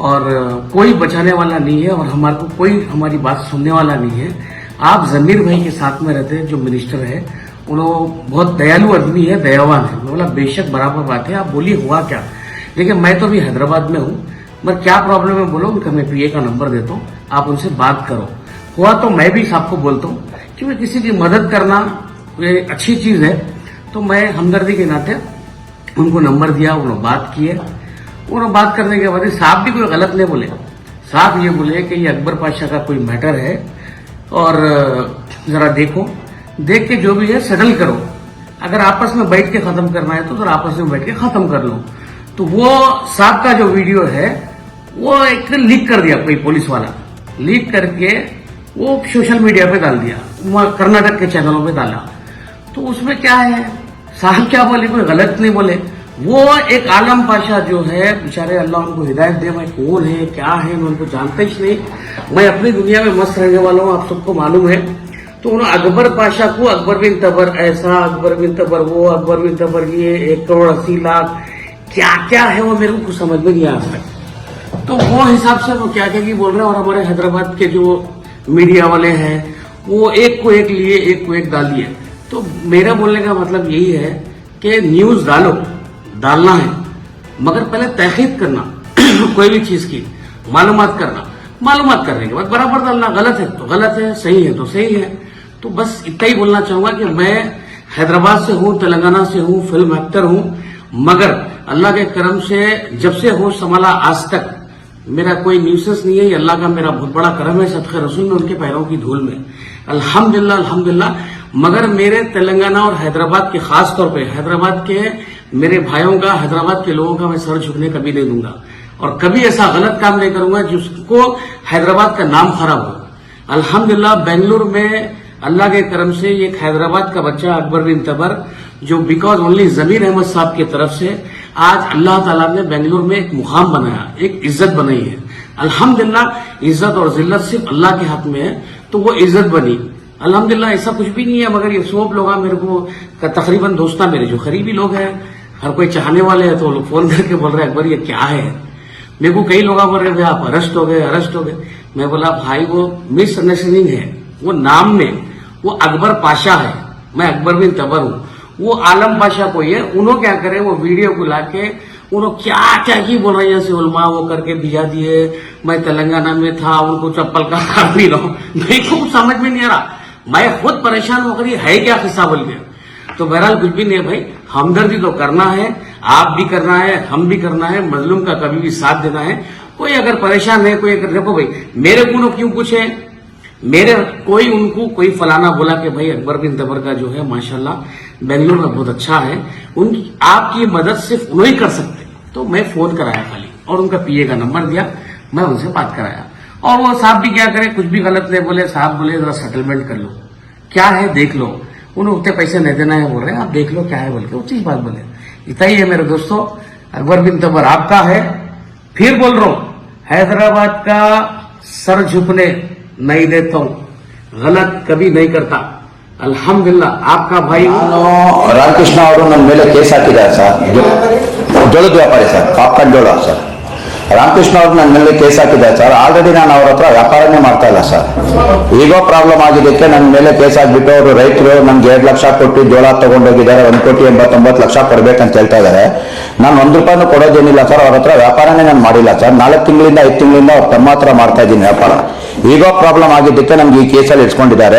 और कोई बचाने वाला नहीं है और हमारे को कोई हमारी बात सुनने वाला नहीं है। आप जमीर भाई के साथ में रहते जो मिनिस्टर है, उन्होंने बहुत दयालु आदमी है, दयावान है। मैं बोला बेशक बराबर बात है, आप बोलिए हुआ क्या। देखिए मैं तो अभी हैदराबाद में हूँ, मगर क्या प्रॉब्लम है बोलो, उनका मैं पीए का नंबर देता हूँ, आप उनसे बात करो। हुआ तो मैं भी आपको बोलता हूँ कि किसी की मदद करना ये अच्छी चीज है। तो मैं हमदर्दी के नाते उनको नंबर दिया, उन्होंने बात किए। उन्होंने बात करने के बाद साहब भी कोई गलत नहीं बोले। साहब ये बोले कि ये अकबर पाशा का कोई मैटर है और जरा देखो, देख के जो भी है सेटल करो। अगर आपस में बैठ के खत्म करना है तो जरा आपस में बैठ के खत्म कर लो। तो वो साहब का जो वीडियो है वो एक लीक कर दिया, कोई पुलिस वाला लीक करके वो सोशल मीडिया पे डाल दिया, वहां कर्नाटक के चैनलों पे डाला। तो उसमें क्या है, साहब क्या बोले, कोई गलत नहीं बोले। वो एक आलम पाशा जो है बेचारे, अल्लाह उनको हिदायत दे, मैं कौन है क्या है मैं उनको जानता ही नहीं। मैं अपनी दुनिया में मस्त रहने वाला हूँ, आप सबको मालूम है। तो उन्होंने अकबर पाशा को अकबर बिन तबर ऐसा, अकबर बिन तबर वो, अकबर बिन तबर ये 1,80,00,000 क्या क्या है वो मेरे को कुछ समझ में नहीं आ सकता। तो वो हिसाब से वो क्या क्या की बोल रहे हैं। और हमारे हैदराबाद के जो मीडिया वाले हैं वो एक को एक लिए, एक को एक डालिए। तो मेरा बोलने का मतलब यही है कि न्यूज डालो, डालना है, मगर पहले तहकीक करना कोई भी चीज की मालूमात करना, मालूमात करने के बाद बराबर डालना। गलत है तो गलत है, सही है तो सही है। तो बस इतना ही बोलना चाहूंगा कि मैं हैदराबाद से हूं, तेलंगाना से हूं, फिल्म एक्टर हूं, मगर अल्लाह के करम से जब से होश संभाला आज तक मेरा कोई न्यूसेंस नहीं है। ये अल्लाह का मेरा बहुत बड़ा करम है, सदक़े रसूल में उनके पैरों की धूल में अल्हम्दुलिल्लाह अल्हम्दुलिल्लाह। मगर मेरे तेलंगाना और हैदराबाद के, खास तौर पे हैदराबाद के मेरे भाइयों का, हैदराबाद के लोगों का मैं सर झुकने कभी नहीं दूंगा और कभी ऐसा गलत काम नहीं करूंगा जिसको हैदराबाद का नाम खराब हो। अल्हम्दुलिल्लाह बेंगलुरु में अल्लाह के करम से एक हैदराबाद का बच्चा अकबर बिन तबर, जो बिकॉज ओनली जमीर अहमद साहब की तरफ से आज अल्लाह ताला ने बेंगलुरु में एक मुकाम बनाया, एक इज्जत बनाई है। अल्हम्दुलिल्लाह इज्जत और जिल्लत सिर्फ अल्लाह के हाथ में है, तो वो इज्जत बनी। अल्हम्दुलिल्लाह ऐसा कुछ भी नहीं है, मगर ये सब लोग मेरे को तकरीबन दोस्ता मेरे जो करीबी लोग हैं, हर कोई चाहने वाले हैं, तो लोग फोन करके बोल रहे हैं अकबर ये क्या है। मेरे को कई लोग बोल रहे हैं आप अरेस्ट हो गए, अरेस्ट हो गए। मैं बोला भाई वो मिसअंडरस्टैंडिंग है, वो नाम में वो अकबर पाशा है, मैं अकबर बिन तबर हूँ, वो आलम पाशा कोई है। उन्होंने क्या करे वो वीडियो को लाके उन्होंने क्या क्या ही बोल रहे हैं, उलमा वो करके भिजा दिए, मैं तेलंगाना में था उनको चप्पल का काम भी रहा हूं, मेरे को कुछ समझ में नहीं आ रहा, मैं खुद परेशान होकर ये है क्या किस्सा बोल गया। तो बहरहाल कुछ भी नहीं है भाई, हमदर्दी तो करना है, आप भी करना है, हम भी करना है, मजलूम का कभी भी साथ देना है। कोई अगर परेशान है, कोई अगर देखो भाई मेरे को क्यों कुछ है, मेरे कोई उनको कोई फलाना बोला कि भाई अकबर बिन तबर का जो है माशाल्लाह बेंगलोर में बहुत अच्छा है, उनकी आपकी मदद सिर्फ उन्हीं कर सकते। तो मैं फोन कराया खाली और उनका पीए का नंबर दिया, मैं उनसे बात कराया और वो साहब भी क्या करे, कुछ भी गलत नहीं बोले, साहब बोले जरा सेटलमेंट कर लो, क्या है देख लो, उन्हें उतने पैसे नहीं देना है बोल रहे हैं, आप देख लो क्या है बोल के वो चीज बात बोले। इतना ही है मेरे दोस्तों, अकबर बिन तबर आपका है, फिर बोल रहा हूं हैदराबाद का सर झुकने नहीं देता हूं, गलत कभी नहीं करता, अल्हम्दुलिल्लाह आपका भाई। ರಾಮಕೃಷ್ಣ ಅವರು ನನ್ನ ಮೇಲೆ ಕೇಸ್ ಹಾಕಿದ್ದಾರೆ ಸರ್, ಜೋಳದ ವ್ಯಾಪಾರಿ ಸರ್, ಪಾಪ್ಕಾರ್ನ್ ಜೋಳ ಸರ್, ರಾಮಕೃಷ್ಣ ಅವರು ನನ್ನ ಮೇಲೆ ಕೇಸ್ ಹಾಕಿದ್ದಾರೆ ಸರ್। ಆಲ್ರೆಡಿ ನಾನು ಅವ್ರ ಹತ್ರ ವ್ಯಾಪಾರನೇ ಮಾಡ್ತಾ ಇಲ್ಲ ಸರ್, ಈಗೋ ಪ್ರಾಬ್ಲಮ್ ಆಗಿದ್ದಕ್ಕೆ ನನ್ನ ಮೇಲೆ ಕೇಸ್ ಆಗಿಬಿಟ್ಟು ಅವರು ರೈತರು ನನ್ಗೆ 2 ಲಕ್ಷ ಕೊಟ್ಟು ಜೋಳ ತಗೊಂಡೋಗಿದ್ದಾರೆ, 1,89,00,000 ಕೊಡ್ಬೇಕಂತ ಹೇಳ್ತಾ ಇದ್ದಾರೆ। ನಾನು 1 ರೂಪಾಯಿನೂ ಕೊಡೋದೇನಿಲ್ಲ ಸರ್, ಅವ್ರ ಹತ್ರ ವ್ಯಾಪಾರನೇ ನಾನು ಮಾಡಿಲ್ಲ ಸರ್, 4 ತಿಂಗಳಿಂದ 5 ತಿಂಗಳಿಂದ ಅವ್ರ ತಮ್ಮ ಹತ್ರ ಮಾಡ್ತಾ ಇದ್ದೀನಿ ವ್ಯಾಪಾರ। ಈಗೋ ಪ್ರಾಬ್ಲಮ್ ಆಗಿದ್ದಕ್ಕೆ ನಮ್ಗೆ ಈ ಕೇಸಲ್ಲಿ ಇಟ್ಕೊಂಡಿದ್ದಾರೆ,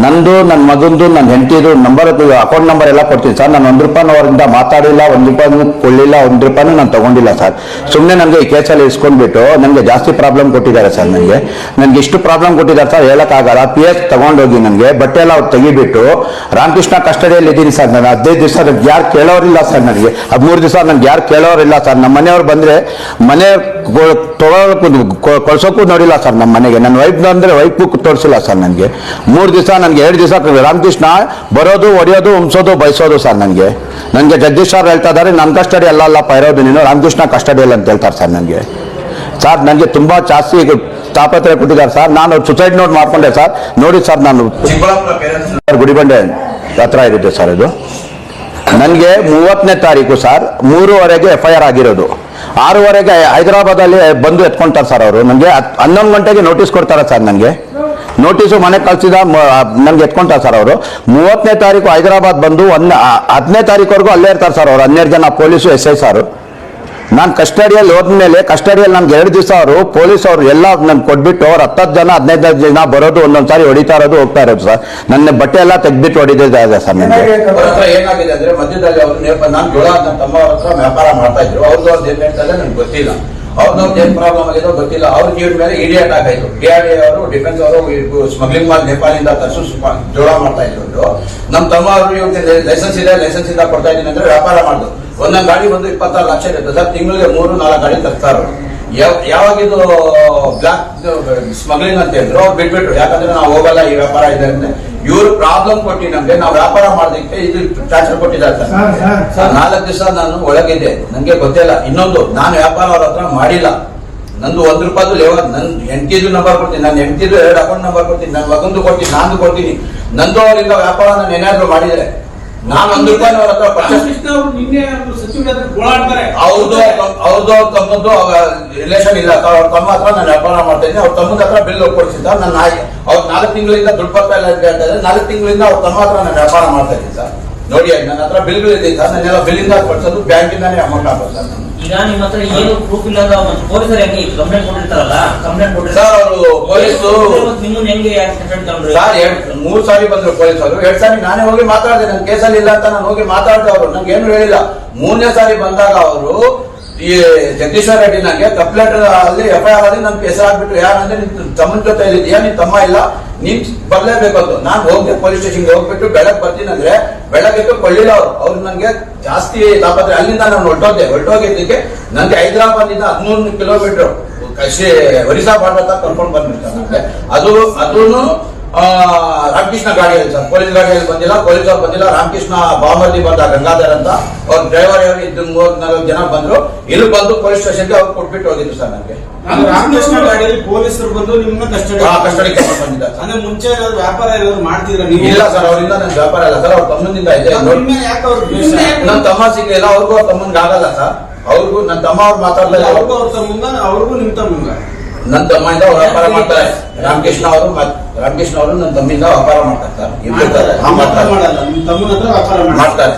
ನಂದು ನನ್ನ ಮಗಂದು ನನ್ನ ಹೆಂಡತಿದು ನಂಬರ್ ಅಕೌಂಟ್ ನಂಬರ್ ಎಲ್ಲ ಕೊಡ್ತೀನಿ ಸರ್। ನಾನು 1 ರೂಪಾಯಿನೂ ಅವರಿಂದ ಮಾತಾಡಿಲ್ಲ, 1 ರೂಪಾಯಿನೂ ಕೊಳ್ಳಿಲ್ಲ, 1 ರೂಪಾಯಿನೂ ನಾನು ತಗೊಂಡಿಲ್ಲ ಸರ್, ಸುಮ್ಮನೆ ನನಗೆ ಈ ಕೇಸಲ್ಲಿ ಇಸ್ಕೊಂಡ್ಬಿಟ್ಟು ನನಗೆ ಜಾಸ್ತಿ ಪ್ರಾಬ್ಲಮ್ ಕೊಟ್ಟಿದ್ದಾರೆ ಸರ್। ನನಗೆ ಇಷ್ಟು ಪ್ರಾಬ್ಲಮ್ ಕೊಟ್ಟಿದ್ದಾರೆ ಸರ್, ಹೇಳಕ್ಕಾಗಲ್ಲ। PS ತಗೊಂಡೋಗಿ ನನಗೆ ಬಟ್ಟೆ ಎಲ್ಲ ಅವ್ರು ತೆಗಿಬಿಟ್ಟು ರಾಮಕೃಷ್ಣ ಕಸ್ಟಡಿಯಲ್ಲಿ ಇದ್ದೀನಿ ಸರ್, ನಾನು 15 ದಿವಸ ಯಾರು ಕೇಳೋರಿಲ್ಲ ಸರ್, ನನಗೆ 13 ದಿವಸ ನನಗೆ ಯಾರು ಕೇಳೋರಿಲ್ಲ ಸರ್। ನಮ್ಮ ಮನೆಯವ್ರು ಬಂದ್ರೆ ಮನೆ ಕೊಳ್ಸೋಕ್ಕೂ ನೋಡಿಲ್ಲ ಸರ್ ನಮ್ಮ ಮನೆಗೆ, ನನ್ನ ವೈಫ್ ಅಂದ್ರೆ ವೈಫ್ ತೋರಿಸಿಲ್ಲ ಸರ್ ನನಗೆ 3 ದಿವಸ, ನನಗೆ 2 ದಿವಸ ರಾಮಕೃಷ್ಣ ಬರೋದು, ಹೊಡೆಯೋದು, ಉಮ್ಸೋದು, ಬಯಸೋದು ಸರ್ ನನಗೆ ಜಗದೀಶ್ ಸರ್ ಹೇಳ್ತಾ ಇದ್ದಾರೆ ನನ್ನ ಕಸ್ಟಡಿ ಅಲ್ಲಪ್ಪ ಇರೋದು ನೀನು, ರಾಮಕೃಷ್ಣ ಕಸ್ಟಡಿಯಲ್ಲಿ ಅಂತ ಹೇಳ್ತಾರೆ ಸರ್ ನನಗೆ। ಸರ್ ನನಗೆ ತುಂಬಾ ಜಾಸ್ತಿ ತಾಪತ್ರೆ ಕೊಟ್ಟಿದ್ದಾರೆ ಸರ್, ನಾನು ಸುಸೈಡ್ ನೋಟ್ ಮಾಡ್ಕೊಂಡೆ ಸರ್। ನೋಡಿ ಸರ್, ನಾನು ಗುಡಿಬಂಡೆ ಹತ್ರ ಇರುತ್ತೆ ಸರ್, ಇದು ನನಗೆ 30ನೇ ತಾರೀಕು ಸರ್ 3:30ಗೆ FIR ಆಗಿರೋದು, 6:30ಗೆ ಹೈದರಾಬಾದಲ್ಲಿ ಬಂದು ಎತ್ಕೊಂತಾರೆ ಸರ್ ಅವರು, ನನಗೆ 11 ಗಂಟೆಗೆ ನೋಟಿಸ್ ಕೊಡ್ತಾರೆ ಸರ್, ನನಗೆ ನೋಟಿಸು ಮನೆಗೆ ಕಳಿಸಿದ ನನಗೆ ಎತ್ಕೊಂತಾರೆ ಸರ್ ಅವರು। 30ನೇ ತಾರೀಕು ಹೈದರಾಬಾದ್ ಬಂದು 10ನೇ ತಾರೀಕುವರೆಗೂ ಅಲ್ಲೇ ಇರ್ತಾರೆ ಸರ್ ಅವರು, 12 ಜನ ಪೊಲೀಸು SI ಸಾರು। ನಾನು ಕಸ್ಟಡಿಯಲ್ಲಿ ಹೋದ್ಮೇಲೆ ಕಸ್ಟಡಿಯಲ್ಲಿ ನನ್ಗೆ 2 ದಿವಸ ಅವರು ಪೊಲೀಸ್ ಅವರು ಎಲ್ಲ ನನ್ಗೆ ಕೊಟ್ಬಿಟ್ಟು ಅವ್ರು 10 ಜನ 15 ಜನ ಬರೋದು, ಒಂದೊಂದ್ಸಾರಿ ಹೊಡಿತಾ ಇರೋದು, ಹೋಗ್ತಾ ಇರೋದು ಸರ್। ನನ್ನ ಬಟ್ಟೆ ಎಲ್ಲ ತೆಗ್ದ್ಬಿಟ್ಟು ಹೊಡಿದಿದೆ ಸರ್ ನನಗೆ। ಏನಾಗಿದೆ ಅಂದ್ರೆ ಮಧ್ಯದಲ್ಲಿ ಅವರು ನಾನು ಜೋಳ ನನ್ನ ತಮ್ಮ ಹತ್ರ ವ್ಯಾಪಾರ ಮಾಡ್ತಾ ಇದ್ರು, ಅವ್ರದ್ದು ಏನ್ ಹೇಳ್ತಾರೆ ನನ್ಗೆ ಗೊತ್ತಿಲ್ಲ, ಅವ್ರದ್ದು ಏನ್ ಪ್ರಾಬ್ಲಮ್ ಆಗಿದೋ ಗೊತ್ತಿಲ್ಲ, ಅವ್ರಿಗೆ ಇವ್ರ ಮೇಲೆ ಇಡಿ ಅಟ್ಯಾಕ್ ಆಯ್ತು। DRDA ಅವರು ಡಿಫೆನ್ಸ್ ಅವರು ಸ್ಮಗ್ಲಿಂಗ್ ಮಾಡಿ ನೇಪಾಳಿಂದ ತರಿಸು ಜೋಳ ಮಾಡ್ತಾ ಇದ್ರು, ನಮ್ಮ ತಮ್ಮ ಅವರು ಇವ್ರಿಗೆ ಲೈಸೆನ್ಸ್ ಇದೆ, ಲೈಸೆನ್ಸ್ ಇಂದ ಕೊಡ್ತಾ ಇದ್ದೀನಿ ಅಂದ್ರೆ ವ್ಯಾಪಾರ ಮಾಡಿದ್ರು। ಒಂದೊಂದು ಗಾಡಿ ಬಂದು 26 ಲಕ್ಷ ಇರುತ್ತೆ ಸರ್, ತಿಂಗಳಿಗೆ 3-4 ಗಾಡಿ ತರ್ತಾರೆ। ಯಾವಾಗಿದು ಬ್ಲಾಕ್ ಸ್ಮಗ್ಲಿಂಗ್ ಅಂತ ಹೇಳಿದ್ರು ಅವ್ರು ಬಿಟ್ಬಿಟ್ರು, ಯಾಕಂದ್ರೆ ನಾವು ಹೋಗಲ್ಲ ಈ ವ್ಯಾಪಾರ ಇದೆ ಅಂದ್ರೆ ಇವ್ರು ಪ್ರಾಬ್ಲಮ್ ಕೊಟ್ಟು ನಮ್ಗೆ ನಾವು ವ್ಯಾಪಾರ ಮಾಡೋದಕ್ಕೆ ಇದು ಚಾರ್ಜರ್ ಕೊಟ್ಟಿದ್ದಾರೆ ಸರ್। 4 ದಿವಸ ನಾನು ಒಳಗಿದ್ದೆ, ನಂಗೆ ಗೊತ್ತಿಲ್ಲ। ಇನ್ನೊಂದು, ನಾನು ವ್ಯಾಪಾರ ಅವ್ರ ಹತ್ರ ಮಾಡಿಲ್ಲ, ನಂದು 1 ರೂಪಾಯಿದು ಲೇವರ್, ನನ್ನ ಹೆಂಡತಿದು ನಂಬರ್ ಕೊಡ್ತೀನಿ, ನನ್ನ ಹೆಂಡತಿದು 2 ಅಕೌಂಟ್ ನಂಬರ್ ಕೊಡ್ತೀನಿ, ನನ್ನ ಮಗಂದು ಕೊಡ್ತೀನಿ, ನಾನು ಕೊಡ್ತೀನಿ, ನಂದು ಅವರಿಂದ ವ್ಯಾಪಾರ ನಾನು ಏನಾದ್ರು ಮಾಡಿದ್ರೆ ನಾನು 1 ರೂಪಾಯಿ ಅವ್ರ ಹತ್ರ ಅವ್ರದ್ದು ತಮ್ಮದು ರಿಲೇಷನ್ ಇಲ್ಲ, ಅವ್ರ ತಮ್ಮ ಹತ್ರ ನಾನು ವ್ಯಾಪಾರ ಮಾಡ್ತಾ ಇದ್ದೀನಿ, ಅವ್ರ ತಮ್ಮದ ಹತ್ರ ಬಿಲ್ ಕೊಡ್ಸಿದ್ದ ನನ್ನ ಅವ್ರು 4 ತಿಂಗಳಿಂದ ದುಡ್ಡು ಬರ್ತಾ ಇಲ್ಲ ಅಂತ ಹೇಳ್ತಾ ಇದ್ದಾರೆ, 4 ತಿಂಗಳಿಂದ ಅವ್ರ ತಮ್ಮ ಹತ್ರ ನಾನು ವ್ಯಾಪಾರ ಮಾಡ್ತಾ ಇದ್ದೀನಿ ಸರ್। ನೋಡಿ ನನ್ನ ಹತ್ರ ಬಿಲ್ಗಳು ಇದೆ ಸರ್, ನನ್ನೆಲ್ಲ ಬಿಲ್ಲಿಂದ ಕೊಡ್ಸೋದು ಬ್ಯಾಂಕಿಂದಾನೇ ಅಮೌಂಟ್ ಆಗೋದು ಸರ್। ಈಗ ನಿಮ್ಮ ಹತ್ರ ಏನು ಪ್ರೂಫ್ ಇಲ್ಲ ಅಂದ್ರೆ ಪೊಲೀಸರು ಹೆಂಗೆ ಕಂಪ್ಲೇಂಟ್ ಕೊಟ್ಟಿರ್ತಾರಲ್ಲ, ಕಂಪ್ಲೇಂಟ್ ಸರ್ ಅವರು ಪೊಲೀಸರು ನಿಮ್ಮನ್ನ ಹೆಂಗೆ ಆಕ್ಸಿಡೆಂಟ್ ತಗೊಂಡ್ರು ಸರ್? 3 ಸಾರಿ ಬಂದ್ರು ಪೊಲೀಸರು, 2 ಸಾರಿ ನಾನೇ ಹೋಗಿ ಮಾತಾಡಿದೆ, ನನ್ನ ಕೇಸಲ್ಲಿ ಇಲ್ಲ ಅಂತ ನಾನು ಹೋಗಿ ಮಾತಾಡಿದೆ, ಅವರು ನಂಗೆ ಏನು ಹೇಳಿಲ್ಲ। 3ನೇ ಸಾರಿ ಬಂದಾಗ ಅವರು ಈ ಜಗದೀಶ್ವರ ರೆಡ್ಡಿ ನಂಗೆ ಕಂಪ್ಲೇಂಟ್ ಅಲ್ಲಿ FIR ಅಲ್ಲಿ ನನ್ಗೆ ಹೆಸರಾಗ್ಬಿಟ್ಟು, ಯಾರಂದ್ರೆ ನಿನ್ ತಮ್ಮನ ಜೊತೆ ಇದೆಯಾ, ನಿನ್ ತಮ್ಮ ಇಲ್ಲ, ನೀನ್ ಬರ್ಲೇಬೇಕಂತ ನಾನು ಹೋಗಿ ಪೊಲೀಸ್ ಸ್ಟೇಷನ್ಗೆ ಹೋಗ್ಬಿಟ್ಟು ಬೆಳಗ್ಗೆ ಬರ್ತೀನಿ ಅಂದ್ರೆ ಬೆಳಗ್ಗೆ ಕೊಳ್ಳಿಲ್ಲ ಅವ್ರು ನನ್ಗೆ ಜಾಸ್ತಿ ತಾಪತ್ರೆ, ಅಲ್ಲಿಂದ ನಾನು ಹೊರಟೋಗಿದ್ದಕ್ಕೆ ನನ್ಗೆ ಹೈದರಾಬಾದ್ ಇಂದ 13 ಕಿಲೋಮೀಟರ್ ಒರಿಸ್ಸಾ ಬಾರ್ಡರ್ ತನಕ ಕರ್ಕೊಂಡು ಬಂದ್ಬಿಡ್ತಾರೆ। ಅದೂನು ರಾಮಕೃಷ್ಣ ಗಾಡಿಯಲ್ಲಿ ಸರ್, ಪೊಲೀಸ್ ಗಾಡಿಯಲ್ಲಿ ಬಂದಿಲ್ಲ, ಪೊಲೀಸ್ ಅವ್ರು ಬಂದಿಲ್ಲ, ರಾಮಕೃಷ್ಣ ಬಾಮರ್ದಿ ಬಂದ ಗಂಗಾಧರ್ ಅಂತ ಅವ್ರ ಡ್ರೈವರ್ ಯಾರು ಇದ್ದು 3-4 ಜನ ಬಂದ್ರು, ಇಲ್ಲಿ ಬಂದು ಪೊಲೀಸ್ ಸ್ಟೇಷನ್ಗೆ ಅವ್ರು ಕೊಟ್ಬಿಟ್ಟು ಹೋಗಿದ್ರು ಸರ್ ನನಗೆ। ರಾಮಕೃಷ್ಣ ಗಾಡಿಯಲ್ಲಿ ಪೊಲೀಸರು ಬಂದು ನಿಮ್ಮನ್ನ ಕಸ್ಟಡಿ ಕರ್ಕೊಂಡು ಬಂದಿದ್ದಾರೆ। ಅಂದ್ರೆ ಮುಂಚೆ ವ್ಯಾಪಾರ ಏನಾದ್ರು ಮಾಡ್ತಿದ್ರ? ಇಲ್ಲ ಸರ್, ಅವರಿಂದ ನನ್ನ ವ್ಯಾಪಾರ ಇಲ್ಲ ಸರ್, ಅವ್ರ ತಮ್ಮನಿಂದ ಇದೆ। ನನ್ನ ತಮ್ಮ ಸಿಗ್ಲಿಲ್ಲ, ಅವ್ರಿಗೂ ಅವ್ರ ತಮ್ಮನ್ಗೆ ಆಗಲ್ಲ ಸರ್, ಅವ್ರಿಗೂ ನನ್ನ ತಮ್ಮ ಅವ್ರು ಮಾತಾಡ್ಲಿಲ್ಲ, ಅವ್ರಿಗೂ ಅವ್ರ ತಮ್ಮಂಗ, ಅವ್ರಿಗೂ ನಿಮ್ ತಮ್ಮಂಗ ನನ್ನ ತಮ್ಮಿಂದ ಅವ್ರು ವ್ಯಾಪಾರ ಮಾಡ್ತಾರೆ. ರಾಮಕೃಷ್ಣ ಅವರು ನನ್ನ ತಮ್ಮಿಂದ ವ್ಯಾಪಾರ ಮಾಡ್ತಾರೆ ಸರ್. ಮಾಡಲ್ಲ ನಿಮ್ಮ ತಮ್ಮನ ಹತ್ರ ವ್ಯಾಪಾರ ಮಾಡ್ತಾರೆ.